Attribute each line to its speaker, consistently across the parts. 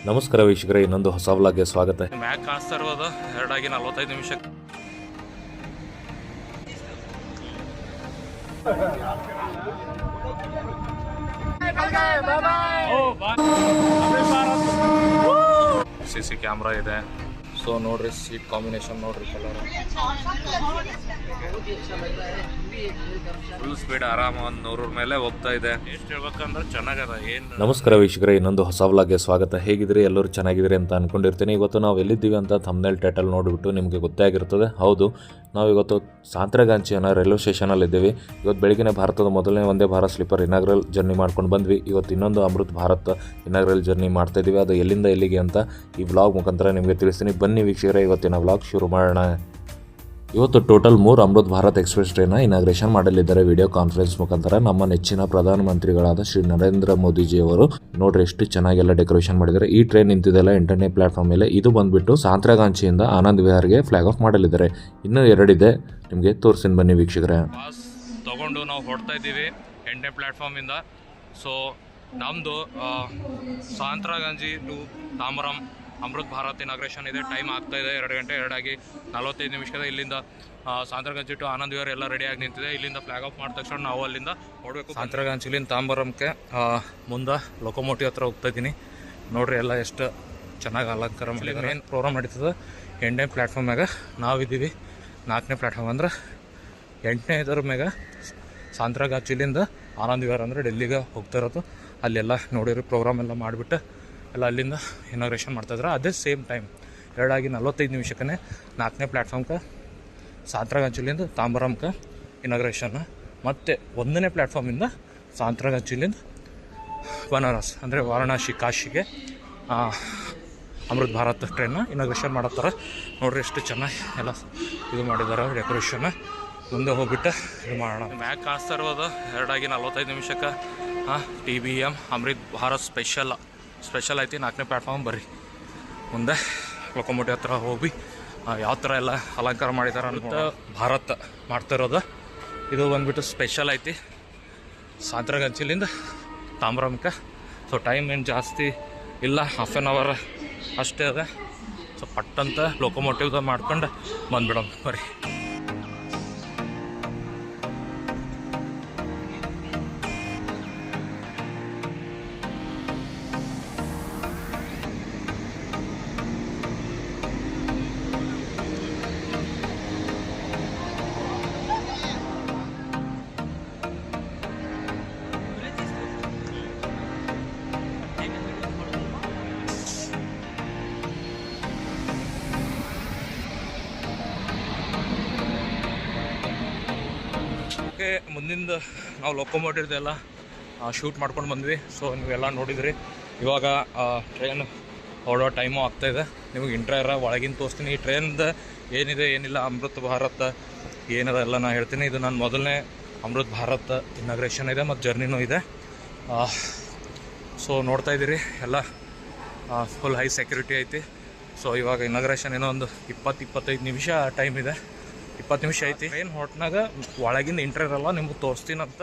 Speaker 1: ನಮಸ್ಕಾರ ವೀಕ್ಷಕರೇ, ಇನ್ನೊಂದು ಹೊಸ ವ್ಲಾಗ್ಗೆ ಸ್ವಾಗತ.
Speaker 2: ಮ್ಯಾಕ್ ಕಾಣಿಸ್ತಾ ಇರೋದು 2:45 ನಿಮಿಷಕ್ಕೆ. CC ಕ್ಯಾಮ್ರಾ ಇದೆ. ಸೊ ನೋಡ್ರಿ, ಸೀಟ್ ಕಾಂಬಿನೇಷನ್ ನೋಡ್ರಿ, ಕಲರ್ ಫುಲ್ ಸ್ಪೀಡ್ ಆರಾಮ ಒಂದು 100 ಮೇಲೆ ಹೋಗ್ತಾ ಇದೆ. ಎಷ್ಟು ಹೇಳ್ಬೇಕಂದ್ರೆ ಚೆನ್ನಾಗದ. ಏನು
Speaker 1: ನಮಸ್ಕಾರ ವೀಕ್ಷಕರೇ, ಇನ್ನೊಂದು ಹೊಸ ವ್ಲಾಗ್ಗೆ ಸ್ವಾಗತ. ಹೇಗಿದ್ರಿ? ಎಲ್ಲರೂ ಚೆನ್ನಾಗಿದ್ರಿ ಅಂತ ಅನ್ಕೊಂಡಿರ್ತೀನಿ. ಇವತ್ತು ನಾವು ಎಲ್ಲಿದ್ದೀವಿ ಅಂತ ಥಂಬ್ನೇಲ್ ಟೈಟಲ್ ನೋಡಿಬಿಟ್ಟು ನಿಮಗೆ ಗೊತ್ತೇ ಆಗಿರ್ತದೆ. ಹೌದು, ನಾವು ಇವತ್ತು ಸಾಂತ್ರಾಗಾಂಚಿ ಅನ್ನೋ ರೈಲ್ವೆ ಸ್ಟೇಷನಲ್ಲಿ ಇದ್ದೀವಿ. ಇವತ್ತು ಬೆಳಗ್ಗೆ ಭಾರತದ ಮೊದಲನೇ Vande Bharat sleeper inaugural journey ಮಾಡ್ಕೊಂಡು ಬಂದ್ವಿ. ಇವತ್ತು ಇನ್ನೊಂದು ಅಮೃತ್ ಭಾರತ್ ಇನಾಗ್ರಲ್ ಜರ್ನಿ ಮಾಡ್ತಾ ಇದ್ದೀವಿ. ಅದು ಎಲ್ಲಿಂದ ಎಲ್ಲಿಗೆ ಅಂತ ಈ ವ್ಲಾಗ್ ಮುಖಾಂತರ ನಿಮಗೆ ತಿಳಿಸ್ತೀನಿ. ಬನ್ನಿ ವೀಕ್ಷಕರೇ, ಇವತ್ತಿನ ವ್ಲಾಗ್ ಶುರು ಮಾಡೋಣ. ಇವತ್ತು ಟೋಟಲ್ 3 ಅಮೃತ್ ಭಾರತ್ ಎಕ್ಸ್ಪ್ರೆಸ್ ಟ್ರೈನ್ನ ಇನಾಗ್ರೇಷನ್ ಮಾಡಲಿದ್ದಾರೆ ವಿಡಿಯೋ ಕಾನ್ಫರೆನ್ಸ್ ಮುಖಾಂತರ. ನಮ್ಮ ನೆಚ್ಚಿನ ಪ್ರಧಾನಮಂತ್ರಿಗಳಾದ ಶ್ರೀ ನರೇಂದ್ರ ಮೋದಿಜಿಯವರು. ನೋಡ್ರಿ ಎಷ್ಟು ಚೆನ್ನಾಗೆಲ್ಲ ಡೆಕೋರೇಷನ್ ಮಾಡಿದ್ದಾರೆ. ಈ ಟ್ರೈನ್ ನಿಂತಿದೆಲ್ಲ 8ನೇ ಪ್ಲಾಟ್ಫಾರ್ಮ್ ಮೇಲೆ. ಇದು ಬಂದ್ಬಿಟ್ಟು ಸಾಂತ್ರಾಗಾಂಚಿಯಿಂದ ಆನಂದ್ ವಿಹಾರ್ಗೆ ಫ್ಲಾಗ್ ಆಫ್ ಮಾಡಲಿದ್ದಾರೆ. ಇನ್ನೂ 2 ಇದೆ, ನಿಮಗೆ ತೋರಿಸ್ತೀನಿ ಬನ್ನಿ ವೀಕ್ಷಕರೇ.
Speaker 2: ಪಾಸ್ ತಗೊಂಡು ನಾವು ಹೊಡ್ತಾ ಇದ್ದೀವಿ 8ನೇ ಪ್ಲಾಟ್ಫಾರ್ಮಿಂದ. ಸೊ ನಮ್ಮದು ಸಾಂತ್ರಾಗಾಂಜಿ ಟು ತಾಮ್ರಂ ಅಮೃತ್ ಭಾರತ್ ಇನಾಗ್ರೇಷನ್ ಇದೆ. ಟೈಮ್ ಆಗ್ತಾ ಇದೆ 2:45 ನಿಮಿಷದ. ಇಲ್ಲಿಂದ ಸಾಂತ್ರಾಗಾಂಚಿ ಟು ಆನಂದ್ ವಿಹಾರ್ ಎಲ್ಲ ರೆಡಿಯಾಗಿ ನಿಂತಿದೆ. ಇಲ್ಲಿಂದ ಫ್ಲಾಗ್ ಆಫ್ ಮಾಡಿದ ತಕ್ಷಣ ನಾವು ಅಲ್ಲಿಂದ ಹೊಡಬೇಕು. ಸಾಂತ್ರಾಗಾಂಚಿಲಿಂದ ತಾಂಬರಂಕ್ಕೆ ಮುಂದೆ ಲೊಕೊಮೋಟಿವ್ ಹತ್ರ ಹೋಗ್ತಾ ಇದ್ದೀನಿ. ನೋಡ್ರಿ ಎಲ್ಲ ಎಷ್ಟು ಚೆನ್ನಾಗಿ ಅಲಂಕಾರ ಮಾಡಿದ್ದಾರೆ. ಏನು ಪ್ರೋಗ್ರಾಮ್ ನಡೀತದೆ 8ನೇ ಪ್ಲ್ಯಾಟ್ಫಾರ್ಮ್ಯಾಗ ನಾವಿದ್ದೀವಿ. 4ನೇ ಪ್ಲ್ಯಾಟ್ಫಾರ್ಮ್ ಅಂದ್ರೆ 8ನೇ ಇದರ ಮ್ಯಾಗ ಸಾಂತ್ರಾಗಾಂಚಿಲಿಂದ ಆನಂದ್ ವಿಹಾರ್ ಅಂದರೆ ಡೆಲ್ಲಿಗೆ ಹೋಗ್ತಾ ಇರೋದು. ಅಲ್ಲೆಲ್ಲ ನೋಡಿರಿ ಪ್ರೋಗ್ರಾಮ್ ಎಲ್ಲ ಮಾಡಿಬಿಟ್ಟು ಎಲ್ಲ ಅಲ್ಲಿಂದ ಇನಾಗ್ರೇಷನ್ ಮಾಡ್ತಾಯಿದ್ರು. ಅದೇ ಸೇಮ್ ಟೈಮ್ 2:45 ನಿಮಿಷಕ್ಕೇ 4ನೇ ಪ್ಲ್ಯಾಟ್ಫಾರ್ಮ್ಗೆ ಸಾಂತ್ರಾಗಾಂಚಿಲಿಂದ ತಾಂಬರಂಗೆ ಇನಾಗ್ರೇಷನ್. ಮತ್ತು 1ನೇ ಪ್ಲ್ಯಾಟ್ಫಾರ್ಮಿಂದ ಸಾಂತ್ರಾಗಾಂಚಿಲಿಂದ ಬನಾರಸ್ ಅಂದರೆ ವಾರಣಾಸಿ ಕಾಶಿಗೆ ಅಮೃತ್ ಭಾರತ್ ಟ್ರೈನ್ನ ಇನಾಗ್ರೇಷನ್ ಮಾಡತ್ತಾರೆ. ನೋಡ್ರಿ ಎಷ್ಟು ಚೆನ್ನಾಗಿ ಎಲ್ಲ ಇದು ಮಾಡಿದ್ದಾರೆ ಡೆಕೋರೇಷನ್. ಮುಂದೆ ಹೋಗ್ಬಿಟ್ಟು ಇದು ಮಾಡೋಣ. ಮ್ಯಾಕ್ ಕಾಣಿಸ್ತಾ ಇರೋದು 2:45 ನಿಮಿಷಕ್ಕೆ TBM ಅಮೃತ್ ಭಾರತ್ ಸ್ಪೆಷಲ್ ಐತಿ 4ನೇ ಪ್ಲ್ಯಾಟ್ಫಾರ್ಮ್. ಬರ್ರಿ ಮುಂದೆ ಲೊಕೊಮೋಟಿವ್ ಹತ್ರ ಹೋಗಿ ಯಾವ ಥರ ಎಲ್ಲ ಅಲಂಕಾರ ಮಾಡಿದ್ದಾರೆ ಅಂತ ಭಾರತ್ ಮಾಡ್ತಾ ಇರೋದು. ಇದು ಬಂದುಬಿಟ್ಟು ಸ್ಪೆಷಲ್ ಐತಿ ಸಾಂತ್ರಾಗಾಂಚಿಲಿಂದ ತಾಮ್ರಮ್ಕ. ಸೊ ಟೈಮ್ ಏನು ಜಾಸ್ತಿ ಇಲ್ಲ, ಹಾಫ್ ಆನ್ ಅವರ್ ಅಷ್ಟೇ ಅದ. ಸೊ ಪಟ್ಟಂತ ಲೊಕೊಮೋಟಿವ್ದ ಮಾಡ್ಕೊಂಡು ಬಂದ್ಬಿಡೋಣ ಬರ್ರಿ. ಮುಂದಿಂದ ನಾವು ಲೊಕೊಮೋಟಿವ್ದೆಲ್ಲ ಶೂಟ್ ಮಾಡ್ಕೊಂಡು ಬಂದ್ವಿ. ಸೊ ನೀವೆಲ್ಲ ನೋಡಿದ್ರಿ. ಇವಾಗ ಟ್ರೈನ್ ಹೊರಡೋ ಟೈಮು ಆಗ್ತಾಯಿದೆ. ನಿಮಗೆ ಇಂಟ್ರೈರ ಒಳಗಿನ ತೋರಿಸ್ತೀನಿ. ಈ ಟ್ರೈನ್ದು ಏನಿದೆ ಏನಿಲ್ಲ ಅಮೃತ್ ಭಾರತ್ ಏನದ ಎಲ್ಲ ನಾನು ಹೇಳ್ತೀನಿ. ಇದು ನನ್ನ ಮೊದಲನೇ ಅಮೃತ್ ಭಾರತ್ ಇನಾಗ್ರೇಷನ್ ಇದೆ ಮತ್ತು ಜರ್ನಿನೂ ಇದೆ. ಸೊ ನೋಡ್ತಾಯಿದ್ದೀರಿ ಎಲ್ಲ ಫುಲ್ ಹೈ ಸೆಕ್ಯೂರಿಟಿ ಐತಿ. ಸೊ ಇವಾಗ ಇನಾಗ್ರೇಷನ್ ಏನೋ ಒಂದು 20-25 ನಿಮಿಷ ಟೈಮ್ ಇದೆ. 20 ನಿಮಿಷ ಐತಿ. ಟ್ರೈನ್ ಹೊಟ್ನಾಗ ಒಳಗಿಂದ ಇಂಟ್ರೈರಲ್ಲ ನಿಮ್ಗೆ ತೋರಿಸ್ತೀನಂತ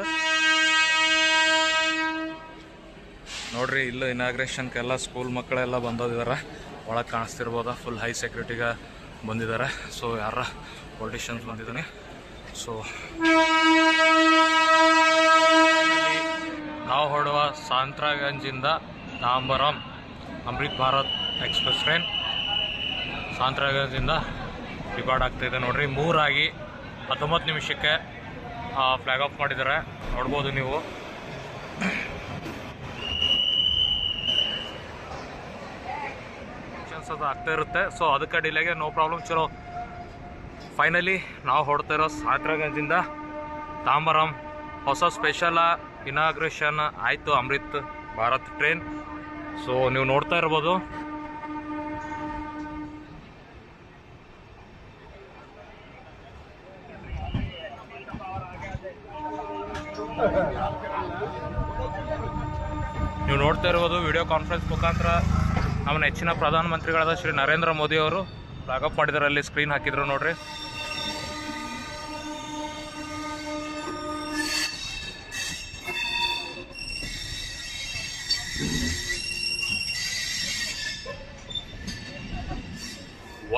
Speaker 2: ನೋಡ್ರಿ. ಇಲ್ಲ ಇನಾಗ್ರೇಷನ್ಗೆಲ್ಲ ಸ್ಕೂಲ್ ಮಕ್ಕಳೆಲ್ಲ ಬಂದಿದ್ದಾರೆ. ಒಳಗೆ ಕಾಣಿಸ್ತಿರ್ಬೋದ ಫುಲ್ ಹೈ ಸೆಕ್ಯೂರಿಟಿಗೆ ಬಂದಿದ್ದಾರೆ. ಸೊ ಯಾರ ಪೊಲಿಟಿಷಿಯನ್ಸ್ ಬಂದಿದ್ದಾನೆ. ಸೊ ನಾವು ಹೊರಡುವ ಸಾಂತ್ರಾಗಂಜಿಂದ ತಾಂಬರಂ ಅಮೃತ್ ಭಾರತ್ ಎಕ್ಸ್ಪ್ರೆಸ್ ಟ್ರೈನ್ ಸಾಂತ್ರಾಗಂಜಿಂದ ಡಿಪಾರ್ಟ್ ಆಗ್ತಾಯಿದೆ. ನೋಡ್ರಿ 3:19 ನಿಮಿಷಕ್ಕೆ ಫ್ಲಾಗ್ ಆಫ್ ಮಾಡಿದ್ದಾರೆ. ನೋಡ್ಬೋದು ನೀವು. ಅದು ಆಗ್ತಾ ಇರುತ್ತೆ. ಸೊ ಅದಕ್ಕೆ ಡಿಲೇಗೆ ನೋ ಪ್ರಾಬ್ಲಮ್. ಚಲೋ ಫೈನಲಿ ನಾವು ಹೊಡ್ತಾ ಇರೋ ಸಾಂತ್ರಾಗಂಜಿಂದ ತಾಂಬರಂ ಹೊಸ ಸ್ಪೆಷಲ್ ಇನಾಗ್ರೇಷನ್ ಆಯಿತು ಅಮೃತ್ ಭಾರತ್ ಟ್ರೈನ್. ಸೊ ನೀವು ನೋಡ್ತಾ ಇರ್ಬೋದು. ನೀವು ನೋಡ್ತಾ ಇರ್ಬೋದು ವಿಡಿಯೋ ಕಾನ್ಫರೆನ್ಸ್ ಮುಖಾಂತರ ನಮ್ಮ ನೆಚ್ಚಿನ ಪ್ರಧಾನಮಂತ್ರಿಗಳಾದ ಶ್ರೀ ನರೇಂದ್ರ ಮೋದಿ ಅವರು ಫ್ಲಾಗ್ ಆಫ್ ಮಾಡಿದ್ದಾರೆ. ಅಲ್ಲಿ ಸ್ಕ್ರೀನ್ ಹಾಕಿದ್ರು ನೋಡ್ರಿ.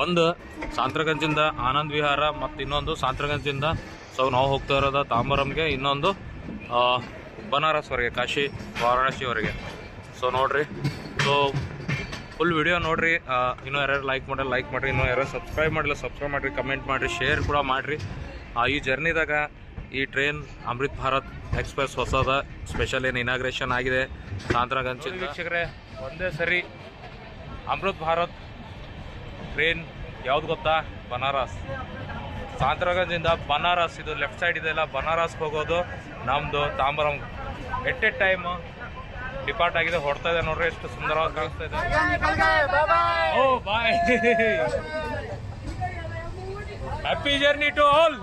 Speaker 2: ಒಂದು ಸಾಂತ್ರಗಂಜಿಂದ ಆನಂದ್ ವಿಹಾರ ಮತ್ತು ಇನ್ನೊಂದು ಸಾಂತ್ರಗಂಜಿಂದ ಸೊ ನಾವು ಹೋಗ್ತಾ ಇರೋದು ತಾಂಬರಂಗೆ, ಇನ್ನೊಂದು ಬನಾರಸ್ವರೆಗೆ, ಕಾಶಿ ವಾರಾಣಸಿವರೆಗೆ. ಸೊ ನೋಡಿರಿ, ಸೊ ಫುಲ್ ವಿಡಿಯೋ ನೋಡಿರಿ. ಇನ್ನೂ ಯಾರ್ಯಾರು ಲೈಕ್ ಮಾಡಿರಿ, ಇನ್ನೂ ಯಾರು ಸಬ್ಸ್ಕ್ರೈಬ್ ಮಾಡಿರಿ, ಕಮೆಂಟ್ ಮಾಡಿರಿ, ಶೇರ್ ಕೂಡ ಮಾಡಿರಿ. ಈ ಜರ್ನಿದಾಗ ಈ ಟ್ರೈನ್ ಅಮೃತ್ ಭಾರತ್ ಎಕ್ಸ್ಪ್ರೆಸ್ ಹೊಸದ ಸ್ಪೆಷಲ್ ಏನು ಇನಾಗ್ರೇಷನ್ ಆಗಿದೆ ಸಾಂತ್ರಗಂಜ್. ವೀಕ್ಷಕರೇ, ಒಂದೇ ಸರಿ ಅಮೃತ್ ಭಾರತ್ ಟ್ರೈನ್ ಯಾವ್ದು ಗೊತ್ತಾ? ಬನಾರಸ್. ಸಾಂತ್ರಗಂಜಿಂದ ಬನಾರಸ್, ಇದು ಲೆಫ್ಟ್ ಸೈಡ್ ಇದೆಲ್ಲ ಬನಾರಸ್ಗೆ ಹೋಗೋದು ನಮ್ಮದು Tambaram. At a time depart ಆಗಿದೆ, ಹೊಡ್ತಾ ಇದೆ ನೋಡ್ರಿ, ಎಷ್ಟು ಸುಂದರವಾಗಿ ಕಾಣಿಸ್ತಾ ಇದೆ. ಓ ಬಾಯ್, ಹ್ಯಾಪಿ ಜರ್ನಿ ಟು ಆಲ್.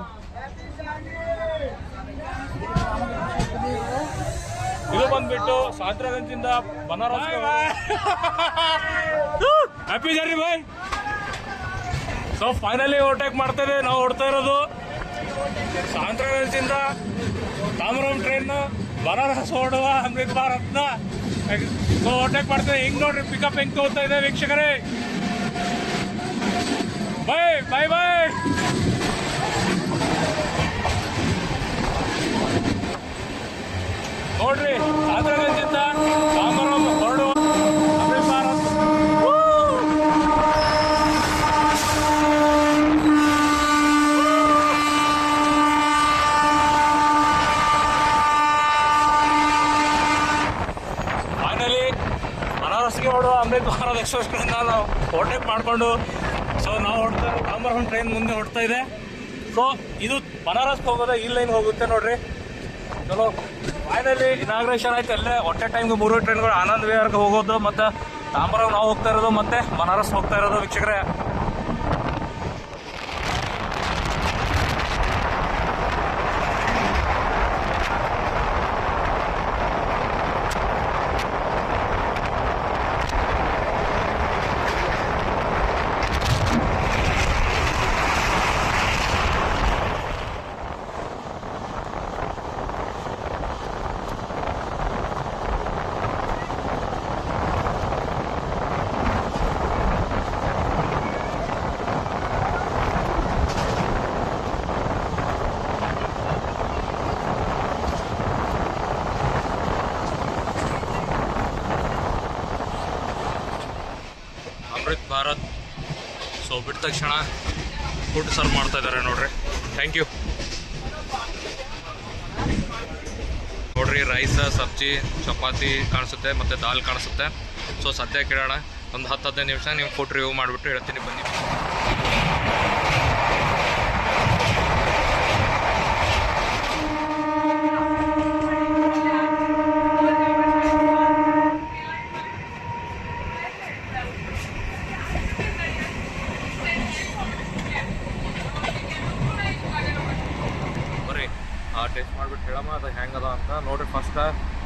Speaker 2: ಇದು ಬಂದ್ಬಿಟ್ಟು ಸಾಂತ್ರಗಂಜಿಂದ ಬನಾರಸ್. ಹ್ಯಾಪಿ ಜರ್ನಿ ಬಾಯ್. ಸೊ ಫೈನಲಿ ಓವರ್ಟೇಕ್ ಮಾಡ್ತಾ ಇದೆ. ನಾವು ಓಡ್ತಾ ಇರೋದು ಸಾಂತ್ರಗಂಜಿಂದ ತಾಮ್ರಂ ಟ್ರೈನ್ ಬನಾರಸ್ ಓಡುವ ಅಮೃತ್ ಭಾರತ್ನ. ಸೊ ಓವರ್ಟೇಕ್ ಮಾಡ್ತಾ ಇದೆ. ಹಿಂಗ್ ನೋಡ್ರಿ ಪಿಕಪ್ ಹೆಂಗ್ ತಗೋತಾ ಇದೆ ವೀಕ್ಷಕರೇ. ಬಾಯ್ ಬಾಯ್ ಬಾಯ್. ನೋಡ್ರಿ, ಸಾಂತ್ರಗಂಜಿಂದ ತಾಮ್ರಂ ಹೊರಡುವ ಅಮೃತ್ ಭಾರತ್. ಫೈನಲಿ ಬನಾರಸ್ಗೆ ಹೊರಡುವ ಅಮೃತ್ ಭಾರತ್ ಎಕ್ಸ್ಪ್ರೆಸ್ಗಳನ್ನ ನಾವು ಓವರ್ಟೇಕ್ ಮಾಡಿಕೊಂಡು, ಸೊ ನಾವು ಹೊಡ್ತಾ ಇರೋ ತಾಂಬರಂ ಟ್ರೈನ್ ಮುಂದೆ ಹೊಡ್ತಾ ಇದೆ. ಸೊ ಇದು ಬನಾರಸ್ಗೆ ಹೋಗೋದು, ಈ ಲೈನ್ ಹೋಗುತ್ತೆ ನೋಡ್ರಿ. ಚಲೋ, ಫೈನಲಿ ಇನಾಗ್ರೇಷನ್ ಆಯ್ತು. ಅಲ್ಲೇ ಒಟ್ಟೆ ಟೈಮ್ಗೆ 3 ಟ್ರೈನ್ಗಳು ಆನಂದ್ ವಿಹಾರ್ಗೆ ಹೋಗೋದು, ಮತ್ತು ತಾಂಬರಂ ನಾವು ಹೋಗ್ತಾ ಇರೋದು, ಮತ್ತೆ ಬನಾರಸ್ ಹೋಗ್ತಾ ಇರೋದು ವೀಕ್ಷಕರೇ. ಅಮೃತ್ ಭಾರತ್. ಸೊ ಬಿಟ್ಟ ತಕ್ಷಣ ಫುಡ್ ಸರ್ವ್ ಮಾಡ್ತಾ ಇದ್ದಾರೆ ನೋಡ್ರಿ. Thank you. ನೋಡ್ರಿ, ರೈಸ್, ಸಬ್ಜಿ, ಚಪಾತಿ ಕಾಣಿಸುತ್ತೆ, ಮತ್ತು ದಾಲ್ ಕಾಣಿಸುತ್ತೆ. ಸೊ ಸದ್ಯಕ್ಕೆ ಇಡೋಣ, ಒಂದು 10-15 ನಿಮಿಷ ನೀವು ಫುಡ್ ರಿವ್ಯೂ ಮಾಡಿಬಿಟ್ಟು ಹೇಳ್ತೀನಿ, ಬನ್ನಿ. ಟೇಸ್ಟ್ ಮಾಡಿಬಿಟ್ಟು ಹೇಳಮ್ಮ ಅದು ಹೆಂಗದ ಅಂತ. ನೋಡಿರಿ, ಫಸ್ಟ್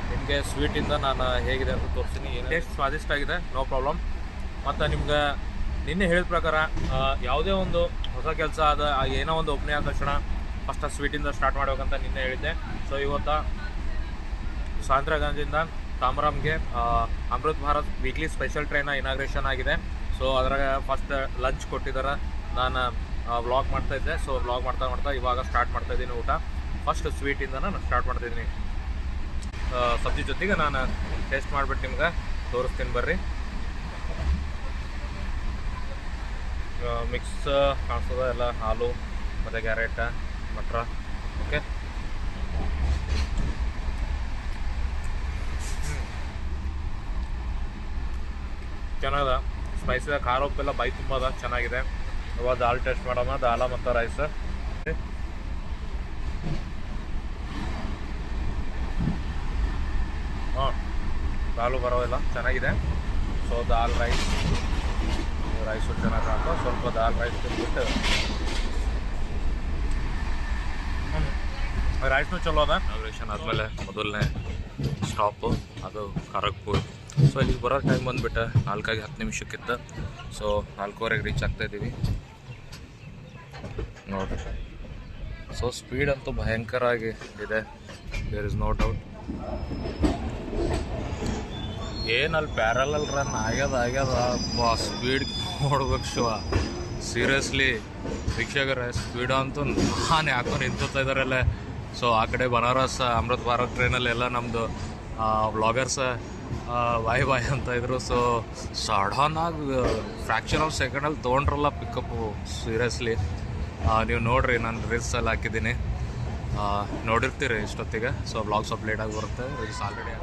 Speaker 2: ನಿಮಗೆ ಸ್ವೀಟಿಂದ ನಾನು ಹೇಗಿದೆ ಅಂತ ತೋರಿಸ್ತೀನಿ. ಟೇಸ್ಟ್ ಸ್ವಾದಿಷ್ಟ ಆಗಿದೆ, ನೋ ಪ್ರಾಬ್ಲಮ್. ಮತ್ತು ನಿಮ್ಗೆ ನಿನ್ನೆ ಹೇಳಿದ ಪ್ರಕಾರ ಯಾವುದೇ ಒಂದು ಹೊಸ ಕೆಲಸ ಆದ ಏನೋ ಒಂದು ಓಪನಿಂಗ್ ಆದ ತಕ್ಷಣ ಫಸ್ಟ್ ಸ್ವೀಟಿಂದ ಸ್ಟಾರ್ಟ್ ಮಾಡ್ಬೇಕಂತ ನಿನ್ನೆ ಹೇಳಿದ್ದೆ. ಸೊ ಇವತ್ತು ಸಾಂತ್ರಗಂಜಿಂದ ತಾಮ್ರಂಗೆ Amrit Bharat weekly special train inauguration ಆಗಿದೆ. ಸೊ ಅದ್ರಾಗ ಫಸ್ಟ್ ಲಂಚ್ ಕೊಟ್ಟಿದ್ದಾರೆ. ನಾನು ವ್ಲಾಗ್ ಮಾಡ್ತಾಯಿದ್ದೆ. ಸೊ ವ್ಲಾಗ್ ಮಾಡ್ತಾ ಇವಾಗ ಸ್ಟಾರ್ಟ್ ಮಾಡ್ತಾಯಿದ್ದೀನಿ ಊಟ. ಫಸ್ಟ್ ಸ್ವೀಟಿಂದ ನಾನು ಸ್ಟಾರ್ಟ್ ಮಾಡ್ತಾಯಿದ್ದೀನಿ. ಸಬ್ಜಿ ಜೊತೆಗೆ ನಾನು ಟೇಸ್ಟ್ ಮಾಡಿಬಿಟ್ಟು ನಿಮ್ಗೆ ತೋರಿಸ್ತೀನಿ ಬರ್ರಿ. ಮಿಕ್ಸ್ ಕಾಣಿಸ್ತದೆ ಎಲ್ಲ, ಹಾಲು ಮತ್ತು ಕ್ಯಾರೆಟ್, ಮಟ್ರ. ಓಕೆ, ಚೆನ್ನಾಗದ, ಸ್ಪೈಸಿದ, ಖಾರ ಉಪ್ಪೆಲ್ಲ ಬೈ ತುಂಬದ ಚೆನ್ನಾಗಿದೆ. ಇವಾಗ ದಾಲ್ ಟೇಸ್ಟ್ ಮಾಡೋಣ, ದಾಲ ಮತ್ತು ರೈಸ್. ದಾಲು ಬರೋಲ್ಲ, ಚೆನ್ನಾಗಿದೆ. ಸೊ ದಾಲ್ ರೈಸು ಚೆನ್ನಾಗಿ ಹಾಕೋ, ಸ್ವಲ್ಪ ದಾಲ್ ರೈಸ್ ತಿಂದ್ಬಿಟ್ಟು ರೈಸ್ನು ಚಲೋ ಅದ. ಇನಾಗ್ರೇಷನ್ ಆದಮೇಲೆ ಮೊದಲನೇ ಸ್ಟಾಪು ಅದು ಖರಗ್ಪುರ್. ಸೊ ಇಲ್ಲಿಗೆ ಬರೋ ಟೈಮ್ ಬಂದುಬಿಟ್ಟು 4-10 ನಿಮಿಷಕ್ಕಿತ್ತು. ಸೊ 4:15ಗೆ ರೀಚ್ ಆಗ್ತಾಯಿದ್ದೀವಿ ನೋಡಿರಿ. ಸೊ ಸ್ಪೀಡ್ ಅಂತೂ ಭಯಂಕರವಾಗಿ ಇದೆ, ದೇರ್ ಇಸ್ ನೋ ಡೌಟ್. ಏನಲ್ಲಿ ಪ್ಯಾರಲಲ್ ರನ್ ಆಗ್ಯದ ಸ್ಪೀಡ್ ನೋಡ್ಬೇಕು ಶಿವ. ಸೀರಿಯಸ್ಲಿ ವೀಕ್ಷಕರೇ, ಸ್ಪೀಡ್ ಅಂತೂ ನಾನು ಯಾಕೋ ನಿಂತುತ್ತಾ ಇದ್ದಾರಲ್ಲ. ಸೊ ಆ ಕಡೆ ಬನಾರಸ್ ಅಮೃತ್ ಭಾರತ್ ಟ್ರೈನಲ್ಲಿ ಎಲ್ಲ ನಮ್ಮದು ವ್ಲಾಗರ್ಸ್ ಬಾಯ್ ಬಾಯ್ ಅಂತ ಇದ್ರು. ಸೊ ಸಡನ್ನಾಗಿ ಫ್ರ್ಯಾಕ್ಷನ್ ಆಫ್ ಸೆಕೆಂಡಲ್ಲಿ ತೊಗೊಂಡ್ರಲ್ಲ ಪಿಕಪ್ಪು. ಸೀರಿಯಸ್ಲಿ ನೀವು ನೋಡಿರಿ, ನಾನು ರೀಲ್ಸಲ್ಲಿ ಹಾಕಿದ್ದೀನಿ, ನೋಡಿರ್ತೀರಿ ಇಷ್ಟೊತ್ತಿಗೆ. ಸೊ ವ್ಲಾಗ್ ಸ್ವಲ್ಪ ಲೇಟಾಗಿ ಬರುತ್ತೆ, reels already